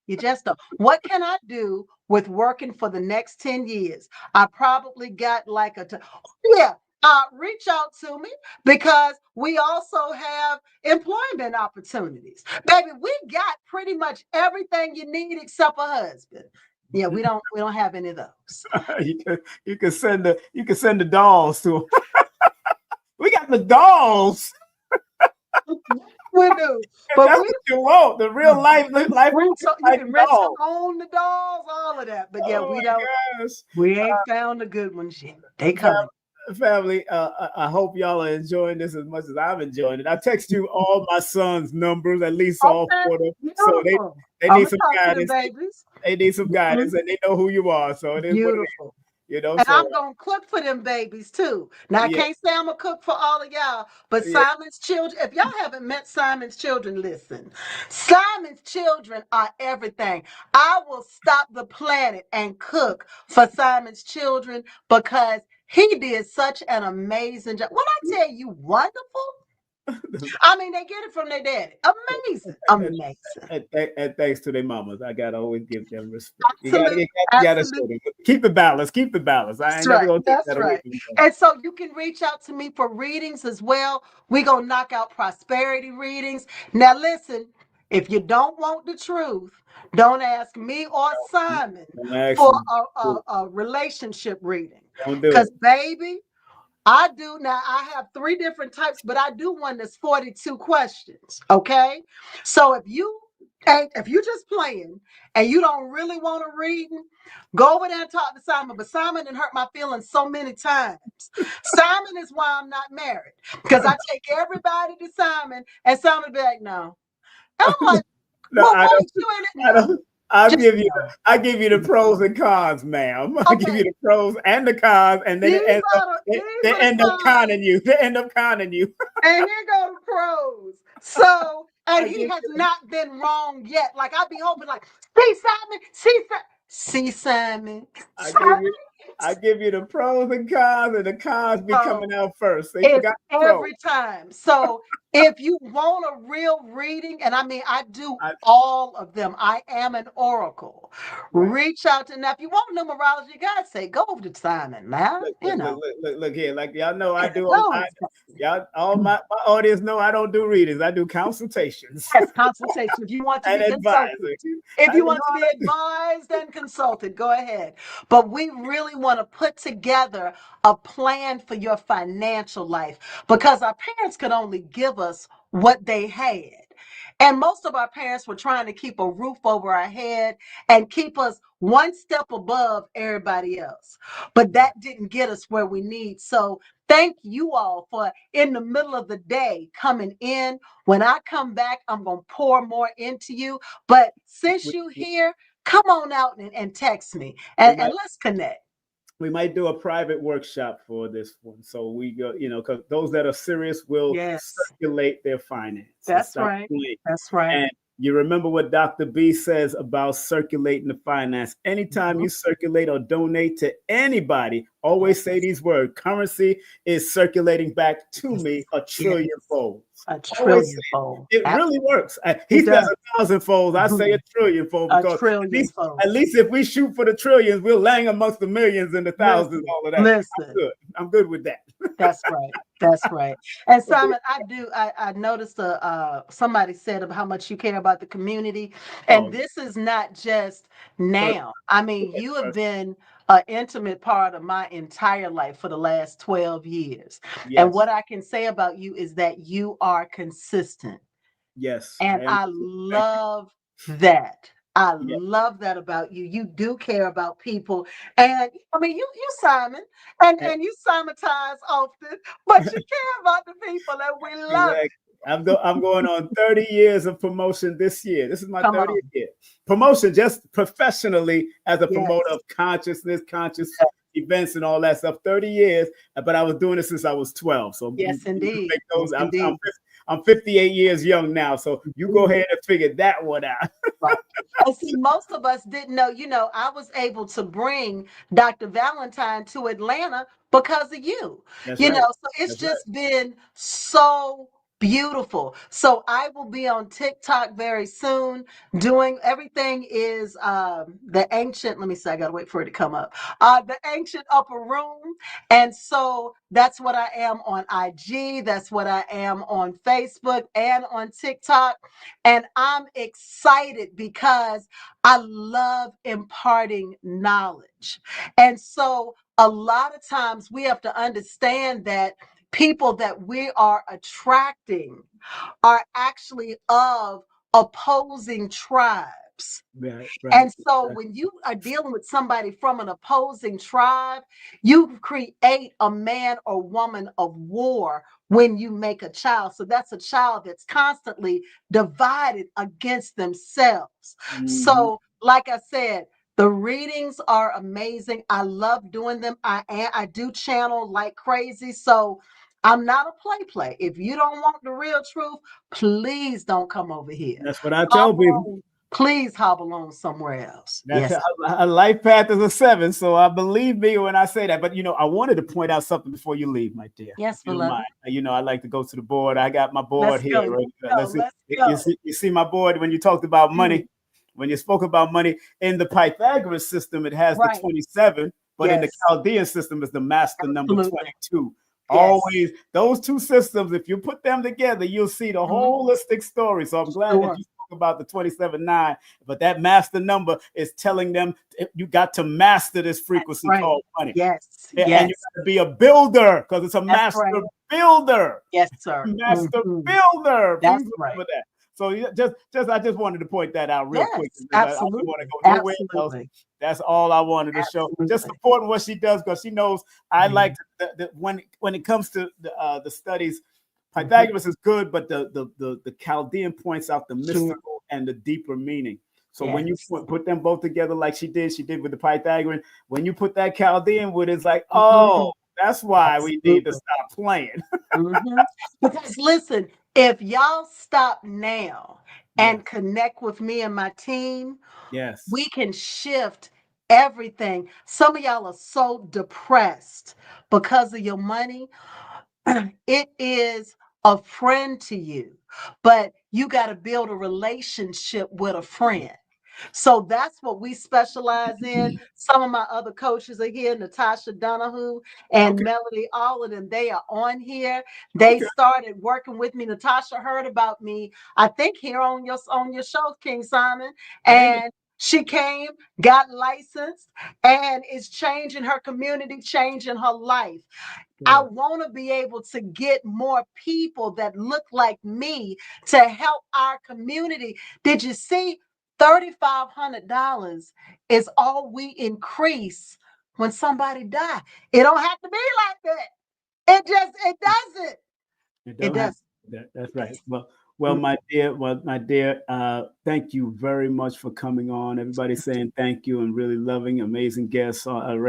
You just don't. What can I do with working for the next 10 years? I probably got like reach out to me, because we also have employment opportunities. Baby, we got pretty much everything you need except a husband. Yeah, we don't have any of those. you can send the dolls to them. We got the dolls. We do. But that's what you want. The real life you can rent some on the dolls, all of that. But yeah, we don't. Gosh. We ain't found the good ones yet. They coming. Family, I hope y'all are enjoying this as much as I'm enjoying it. I text you all my son's numbers, at least all 4 of them. So they need some guidance. They need some guidance, and they know who you are. So it is beautiful. And I'm going to cook for them babies too. Now, I can't say I'm going to cook for all of y'all, but Simon's children, if y'all haven't met Simon's children, listen. Simon's children are everything. I will stop the planet and cook for Simon's children because he did such an amazing job. When I tell you wonderful, I mean, they get it from their daddy. Amazing. And thanks to their mamas. I got to always give them respect. You gotta show them. Keep the balance. Keep the balance. I ain't never going to take that away from you. And so you can reach out to me for readings as well. We're going to knock out prosperity readings. Now, listen, if you don't want the truth, don't ask me or Simon for a relationship reading. Don't do Because, it. baby, I do now. I have 3 different types, but I do one that's 42 questions. Okay. So if you just playing and you don't really want to read, go over there and talk to Simon. But Simon done hurt my feelings so many times. Simon is why I'm not married. Because I take everybody to Simon and Simon be like, no. And I'm like, No, well, I wait, don't. you ain't I no. don't. I'll Just give you. no. I give you the pros and cons, ma'am. I give Okay. you the pros and the cons, and then These it ends up, are they, the they end up cons. conning you. They end up conning you. And here go the pros. So, and I he give has you. not been wrong yet. Like I be hoping, like, see Simon, see Simon, I Simon. give you. I give you the pros and cons, and the cons be So coming out first. They it's forgot the pros. every time. So if you want a real reading, and I mean, I do I, all of them. I am an oracle. right. Reach out to now. If you want numerology, you gotta say go over to Simon, man. Look here. Like y'all know, I do. Go. Y'all, all my audience know I don't do readings. I do consultations Yes, consultation. If you want to and be consulted, advising. if I you know want to be advised and consulted, go ahead. But we really want to put together a plan for your financial life because our parents could only give us what they had. And most of our parents were trying to keep a roof over our head and keep us one step above everybody else. But that didn't get us where we need. So thank you all for in the middle of the day coming in. When I come back, I'm going to pour more into you. But since you here, come on out and text me and let's connect. we might do a private workshop for this one. So we go, because those that are serious will circulate their finances. That's right. That's right. And you remember what Dr. B says about circulating the finance. Anytime you circulate or donate to anybody, always say these words: currency is circulating back to me a trillion fold. A trillion fold. It really works. He says 1,000 folds. I say a trillion fold because at least if we shoot for the trillions, we'll land amongst the millions and the thousands, all of that. Listen. I'm good with that. That's right. That's right. And Simon, I noticed somebody said about how much you care about the community. And this is not just now. I mean, you have been an intimate part of my entire life for the last 12 years. Yes. And what I can say about you is that you are consistent. Yes. And I love that. I love that about you. You do care about people. And I mean, you Simon, and you Simonize often, but you care about the people and we love it. I'm going on 30 years of promotion this year. This is my 30th year. Promotion just professionally as a promoter of consciousness, conscious events and all that stuff. 30 years, but I was doing this since I was 12. So yes, indeed. I'm 58 years young now, so you go ahead and figure that one out. Right. And see, most of us didn't know, I was able to bring Dr. Valentine to Atlanta because of you. That's you right. know, so it's just been so beautiful. So I will be on TikTok very soon doing everything is the ancient, let me see, I gotta wait for it to come up. The ancient upper room. And so that's what I am on IG. That's what I am on Facebook and on TikTok. And I'm excited because I love imparting knowledge. And so a lot of times we have to understand that people that we are attracting are actually of opposing tribes. Right. And so when you are dealing with somebody from an opposing tribe, you create a man or woman of war when you make a child. So that's a child that's constantly divided against themselves. Mm-hmm. So like I said, the readings are amazing. I love doing them. I do channel like crazy. So I'm not a play. If you don't want the real truth, please don't come over here. That's what I tell people. Please hobble on somewhere else. That's a life path is a 7. So I believe me when I say that. But, I wanted to point out something before you leave, my dear. Yes, beloved. I like to go to the board. I got my board here. Go. Right? Let's go. You see my board when you talked about money. When you spoke about money in the Pythagoras system, it has the 27, but in the Chaldean system, it's the master number 22. Yes. Always those two systems, if you put them together, you'll see the holistic story. So I'm glad that you spoke about the 27.9, but that master number is telling them you got to master this frequency called money. Yes. And Yes. you got to be a builder because it's a That's master right. builder. Yes, sir. Master Mhm. builder. That's Please right. remember that. So I just wanted to point that out real quick. Yes, I don't absolutely. want to go nowhere else. Absolutely. That's all I wanted to show. Just Absolutely. supporting what she does because she knows I Mhm. like when it comes to the studies. Pythagoras is good, but the Chaldean points out the mystical and the deeper meaning. So when you Yes. put them both together like she did with the Pythagorean, when you put that Chaldean with it, it's like, Mhm. oh, that's why we need to Absolutely. stop playing. Mhm. Because listen, if y'all stop now and connect with me and my team, Yes. we can shift everything. Some of y'all are so depressed because of your money. It is a friend to you, but you got to build a relationship with a friend. So that's what we specialize in. Some of my other coaches are here, Natasha Donahue and Melody, all of them, they are on here. They started working with me. Natasha heard about me, I think, here on your show, King Simon. And she came, got licensed, and is changing her community, changing her life. I want to be able to get more people that look like me to help our community. Did you see? $3,500 is all we increase when somebody die. It don't have to be like that. It doesn't. It doesn't. That's right. Well, my dear, thank you very much for coming on. Everybody's saying thank you and really loving, amazing guests. Matter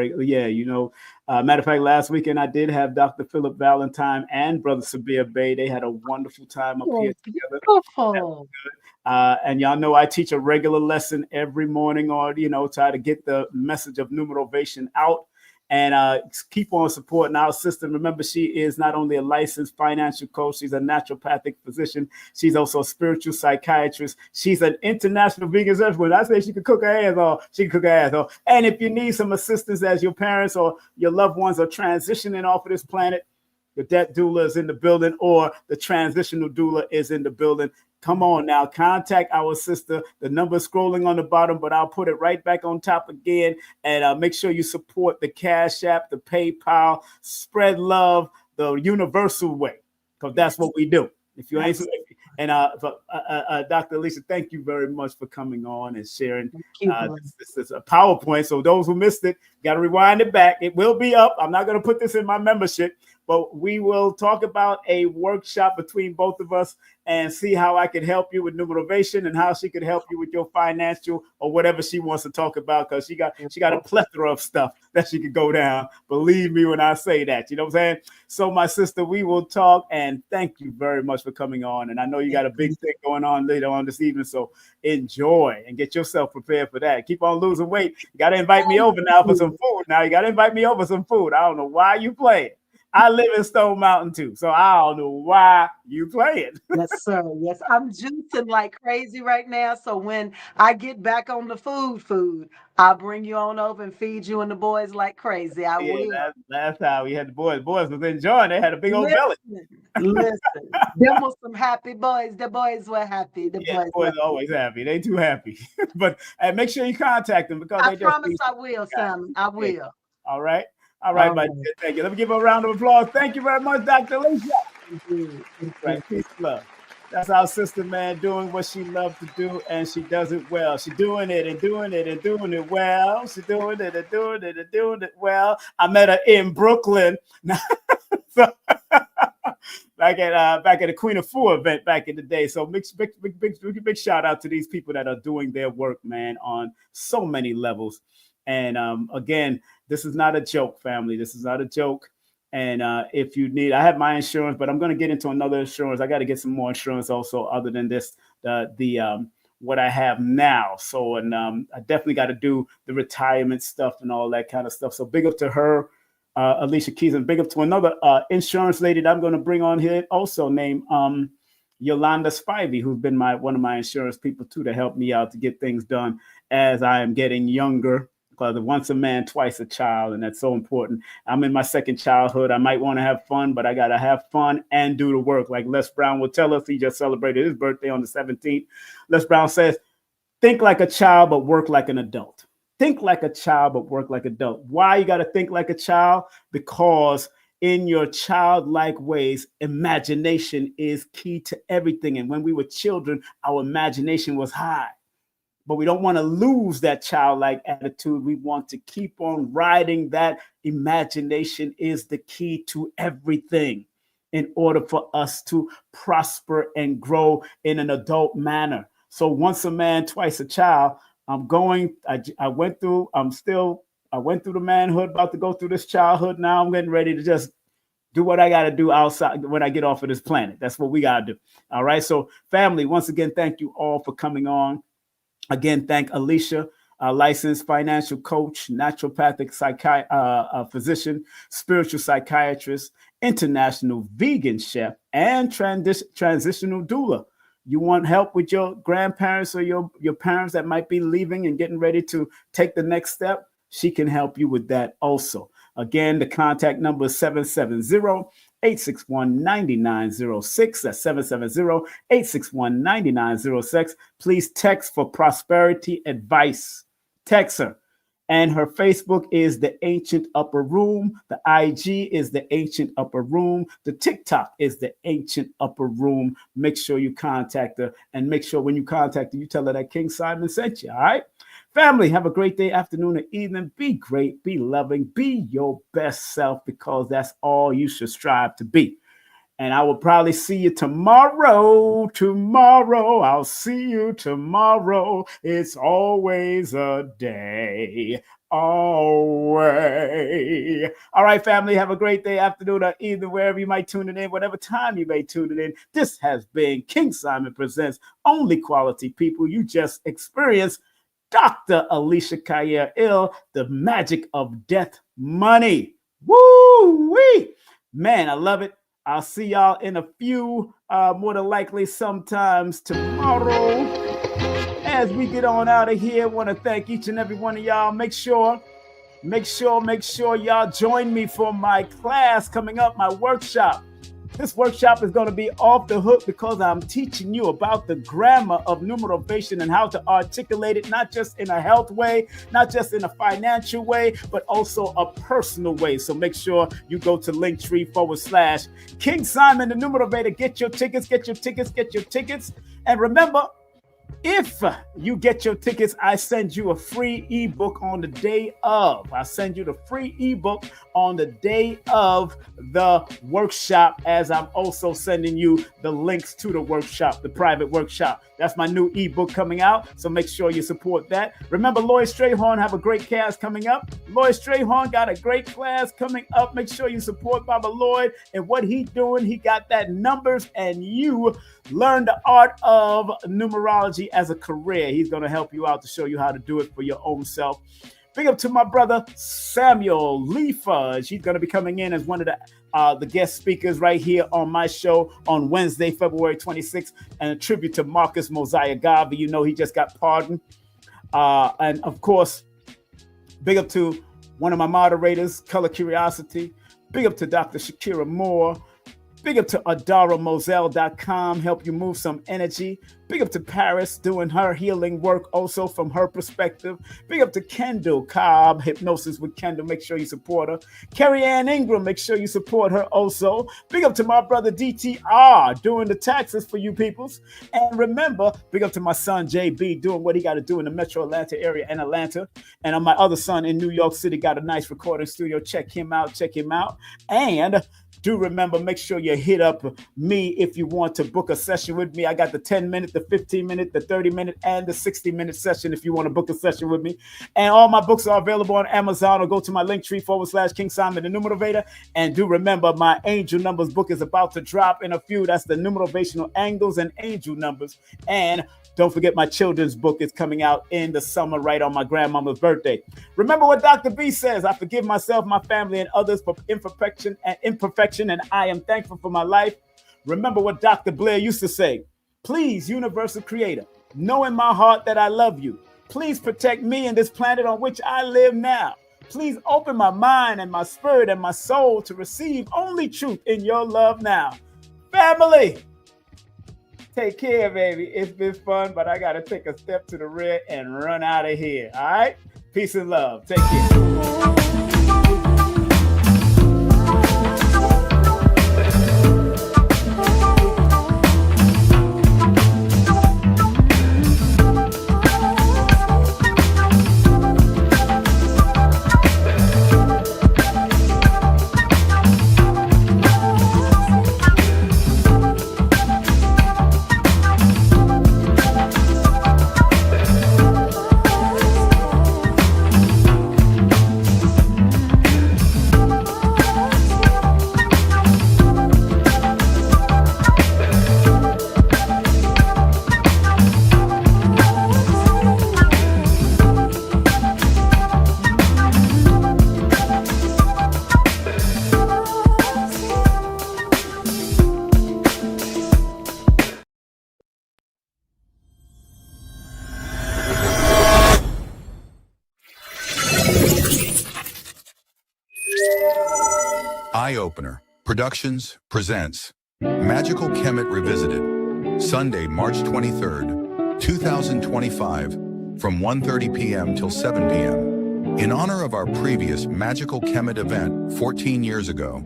of fact, last weekend I did have Dr. Philip Valentine and Brother Sabir Bey. They had a wonderful time up here together. Beautiful. And y'all know I teach a regular lesson every morning or, try to get the message of numerovation out and keep on supporting our system. Remember, she is not only a licensed financial coach, she's a naturopathic physician. She's also a spiritual psychiatrist. She's an international vegan chef. When I say she can cook her ass off, she can cook her ass off. And if you need some assistance as your parents or your loved ones are transitioning off of this planet, the debt doula is in the building or the transitional doula is in the building. Come on now, contact our sister. The number is scrolling on the bottom, but I'll put it right back on top again. And make sure you support the CashApp, the PayPal, spread love the universal way, because that's what we do. If you ain't, and Dr. Alisha, thank you very much for coming on and sharing. This is a PowerPoint, so those who missed it, got to rewind it back. It will be up. I'm not going to put this in my membership, but we will talk about a workshop between both of us and see how I could help you with numerovation and how she could help you with your financial or whatever she wants to talk about, because she got a plethora of stuff that she could go down. Believe me when I say that. You know what I'm saying? So, my sister, we will talk, and thank you very much for coming on. And I know you got a big thing going on later on this evening, so enjoy and get yourself prepared for that. Keep on losing weight. You got to invite me over now for some food. Now you got to invite me over some food. I don't know why you playing. I live in Stone Mountain too, so I don't know why you playing. Yes, sir. Yes, I'm juicing like crazy right now. So when I get back on the food, I'll bring you on over and feed you and the boys like crazy. I will. That's how we had the boys. Boys was enjoying. They had a big old belly. Listen, them was some happy boys. The boys were happy. The boys are always happy. They too happy. But make sure you contact them because I promise I will, Sam. I will. All right. All right, my dear. Thank you. Let me give a round of applause. Thank you very much, Dr. Alisha. Right. Peace and love. That's our sister, man, doing what she loves to do, and she does it well. She's doing it and doing it and doing it well. She's doing it and doing it and doing it well. I met her in Brooklyn. So, back at the Queen of Fu event back in the day. So big shout out to these people that are doing their work, man, on so many levels. And again, this is not a joke, family. This is not a joke. And if you need, I have my insurance, but I'm going to get into another insurance. I got to get some more insurance also, other than this, what I have now. So, and I definitely got to do the retirement stuff and all that kind of stuff. So big up to her, Alisha Kier, and big up to another insurance lady that I'm going to bring on here, also named Yolanda Spivey, who's been one of my insurance people too, to help me out to get things done as I am getting younger. because once a man, twice a child, and that's so important. I'm in my second childhood. I might want to have fun, but I got to have fun and do the work. Like Les Brown will tell us, he just celebrated his birthday on the 17th. Les Brown says, think like a child, but work like an adult. Think like a child, but work like an adult. Why you got to think like a child? Because in your childlike ways, imagination is key to everything. And when we were children, our imagination was high. But we don't want to lose that childlike attitude. We want to keep on riding that. Imagination is the key to everything in order for us to prosper and grow in an adult manner. So once a man, twice a child. I went through the manhood, about to go through this childhood. Now I'm getting ready to just do what I got to do outside when I get off of this planet. That's what we got to do. All right. So family, once again, thank you all for coming on. Again, thank Alisha, licensed financial coach, naturopathic physician, spiritual psychiatrist, international vegan chef, and transitional doula. You want help with your grandparents or your parents that might be leaving and getting ready to take the next step? She can help you with that also. Again, the contact number is 770-861-9906. That's 770-861-9906. Please text for prosperity advice. Text her. And her Facebook is The Ancient Upper Room. The IG is The Ancient Upper Room. The TikTok is The Ancient Upper Room. Make sure you contact her. And make sure when you contact her, you tell her that King Simon sent you, all right? Family, have a great day, afternoon, or evening. Be great, be loving, be your best self, because that's all you should strive to be. And I will probably see you tomorrow. I'll see you tomorrow. It's always a day away. All right, family, have a great day, afternoon, or evening, wherever you might tune it in, whatever time you may tune it in. This has been King Simon Presents Only Quality People. You just experienced Dr. Alisha Kier, the magic of death money. Woo-wee! Man, I love it. I'll see y'all in a few, more than likely sometimes tomorrow. As we get on out of here, I want to thank each and every one of y'all. Make sure y'all join me for my class coming up, my workshop. This workshop is going to be off the hook because I'm teaching you about the grammar of numeration and how to articulate it, not just in a health way, not just in a financial way, but also a personal way. So make sure you go to Linktree/King Simon, the Numerator. Get your tickets. And remember, if you get your tickets, I send you a free ebook on the day of. I send you the free ebook on the day of the workshop, as I'm also sending you the links to the workshop, the private workshop. That's my new ebook coming out, so make sure you support that. Remember, Lloyd Strayhorn have a great class coming up. Lloyd Strayhorn got a great class coming up. Make sure you support Baba Lloyd and what he's doing. He got that numbers, and you learn the art of numerology as a career. He's going to help you out to show you how to do it for your own self. Big up to my brother, Samuel Lee Fudge. He's going to be coming in as one of the guest speakers right here on my show on Wednesday, February 26th, and a tribute to Marcus Mosiah Garvey. You know, he just got pardoned. And of course, big up to one of my moderators, Color Curiosity. Big up to Dr. Shakira Moore. Big up to AdaraMoselle.com, help you move some energy. Big up to Paris, doing her healing work also from her perspective. Big up to Kendall Cobb, Hypnosis with Kendall. Make sure you support her. Carrie Ann Ingram, make sure you support her also. Big up to my brother DTR, doing the taxes for you peoples. And remember, big up to my son JB, doing what he got to do in the Metro Atlanta area and Atlanta. And on my other son in New York City, got a nice recording studio. Check him out. And do remember, make sure you hit up me if you want to book a session with me. I got the 10-minute, the 15-minute, the 30-minute, and the 60-minute session if you want to book a session with me. And all my books are available on Amazon, or go to my Linktree/King Simon the Numerator. And do remember, my Angel Numbers book is about to drop in a few. That's the Numerational Angles and Angel Numbers. And don't forget, my children's book is coming out in the summer, right on my grandmama's birthday. Remember what Dr. B says: I forgive myself, my family, and others for imperfection, and I am thankful for my life. Remember what Dr. Blair used to say: please, universal creator, know in my heart that I love you. Please protect me and this planet on which I live now. Please open my mind and my spirit and my soul to receive only truth in your love now. Family, take care, baby. It's been fun, but I got to take a step to the rear and run out of here. All right? Peace and love. Take care. Eye Opener Productions presents Magical Kemet Revisited, Sunday, March 23rd, 2025, from 1:30 p.m. till 7 p.m. In honor of our previous Magical Kemet event 14 years ago,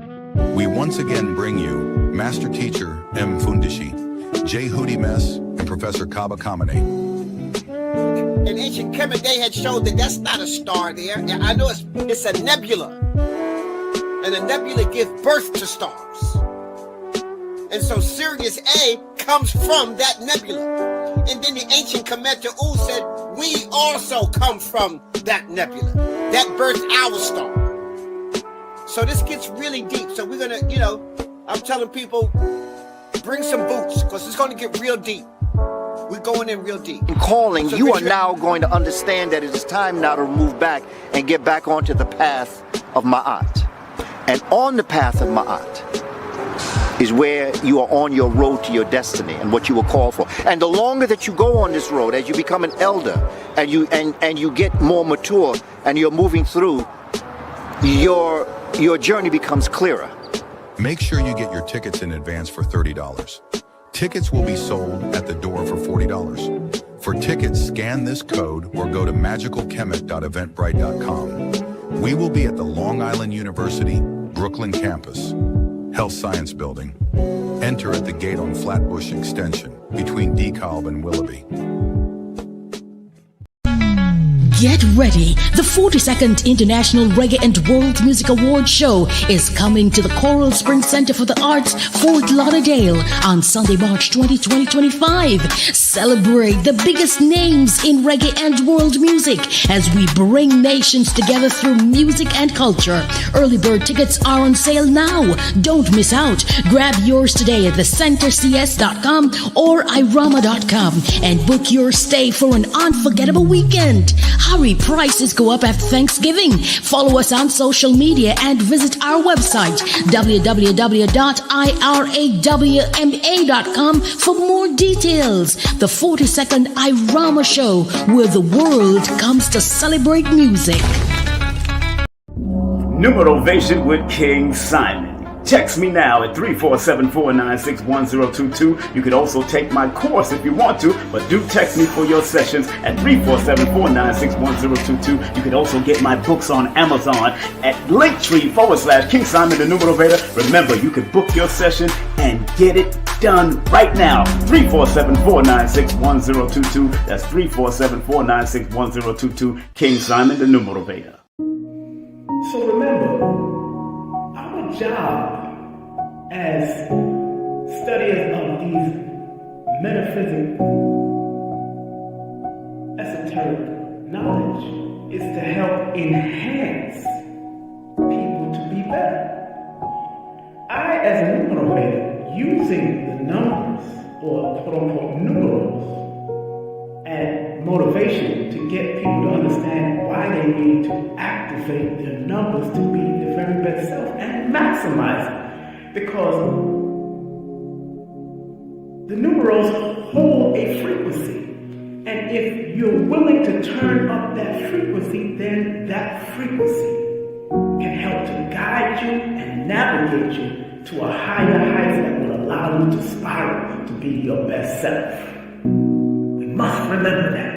we once again bring you Master Teacher M. Fundishi, J. Hudi Mess, and Professor Kaba Kamene. In ancient Kemet, they had showed that that's not a star there. I know it's a nebula. And a nebula gives birth to stars. And so Sirius A comes from that nebula. And then the ancient Kemet U said, we also come from that nebula. That birthed our star. So this gets really deep. So we're going to, I'm telling people, bring some boots, because it's going to get real deep. We're going in real deep. In calling, so you are now going to understand that it is time now to move back and get back onto the path of Ma'at. And on the path of Ma'at is where you are on your road to your destiny and what you were called for. And the longer that you go on this road, as you become an elder and you get more mature and you're moving through, your journey becomes clearer. Make sure you get your tickets in advance for $30. Tickets will be sold at the door for $40. For tickets, scan this code or go to magicalkemet.eventbrite.com. We will be at the Long Island University, Brooklyn campus, Health Science Building. Enter at the gate on Flatbush Extension between DeKalb and Willoughby. Get ready. The 42nd International Reggae and World Music Awards Show is coming to the Coral Springs Center for the Arts, Fort Lauderdale on Sunday, March 20, 2025. Celebrate the biggest names in reggae and world music as we bring nations together through music and culture. Early bird tickets are on sale now. Don't miss out. Grab yours today at thecentercs.com or irama.com and book your stay for an unforgettable weekend. Hurry, prices go up after Thanksgiving. Follow us on social media and visit our website, www.irawma.com for more details. The 42nd Irama Show, where the world comes to celebrate music. Numerovation with King Simon. Text me now at 347-496-1022. You can also take my course if you want to, but do text me for your sessions at 347-496-1022. You can also get my books on Amazon at Linktree/King Simon the Numerovator. Remember, you can book your session and get it done right now. 347-496-1022. That's 347-496-1022. King Simon the Numerovator. So remember, our job as studiers of these metaphysical, esoteric knowledge is to help enhance people to be better. I, as a numerator, using the numbers, or quote-unquote numerals, and motivation to get people to understand why they need to activate their numbers to be their very best self and maximize it. Because the numerals hold a frequency. And if you're willing to turn up that frequency, then that frequency can help to guide you and navigate you to a higher height that will allow you to spiral to be your best self. We must remember that.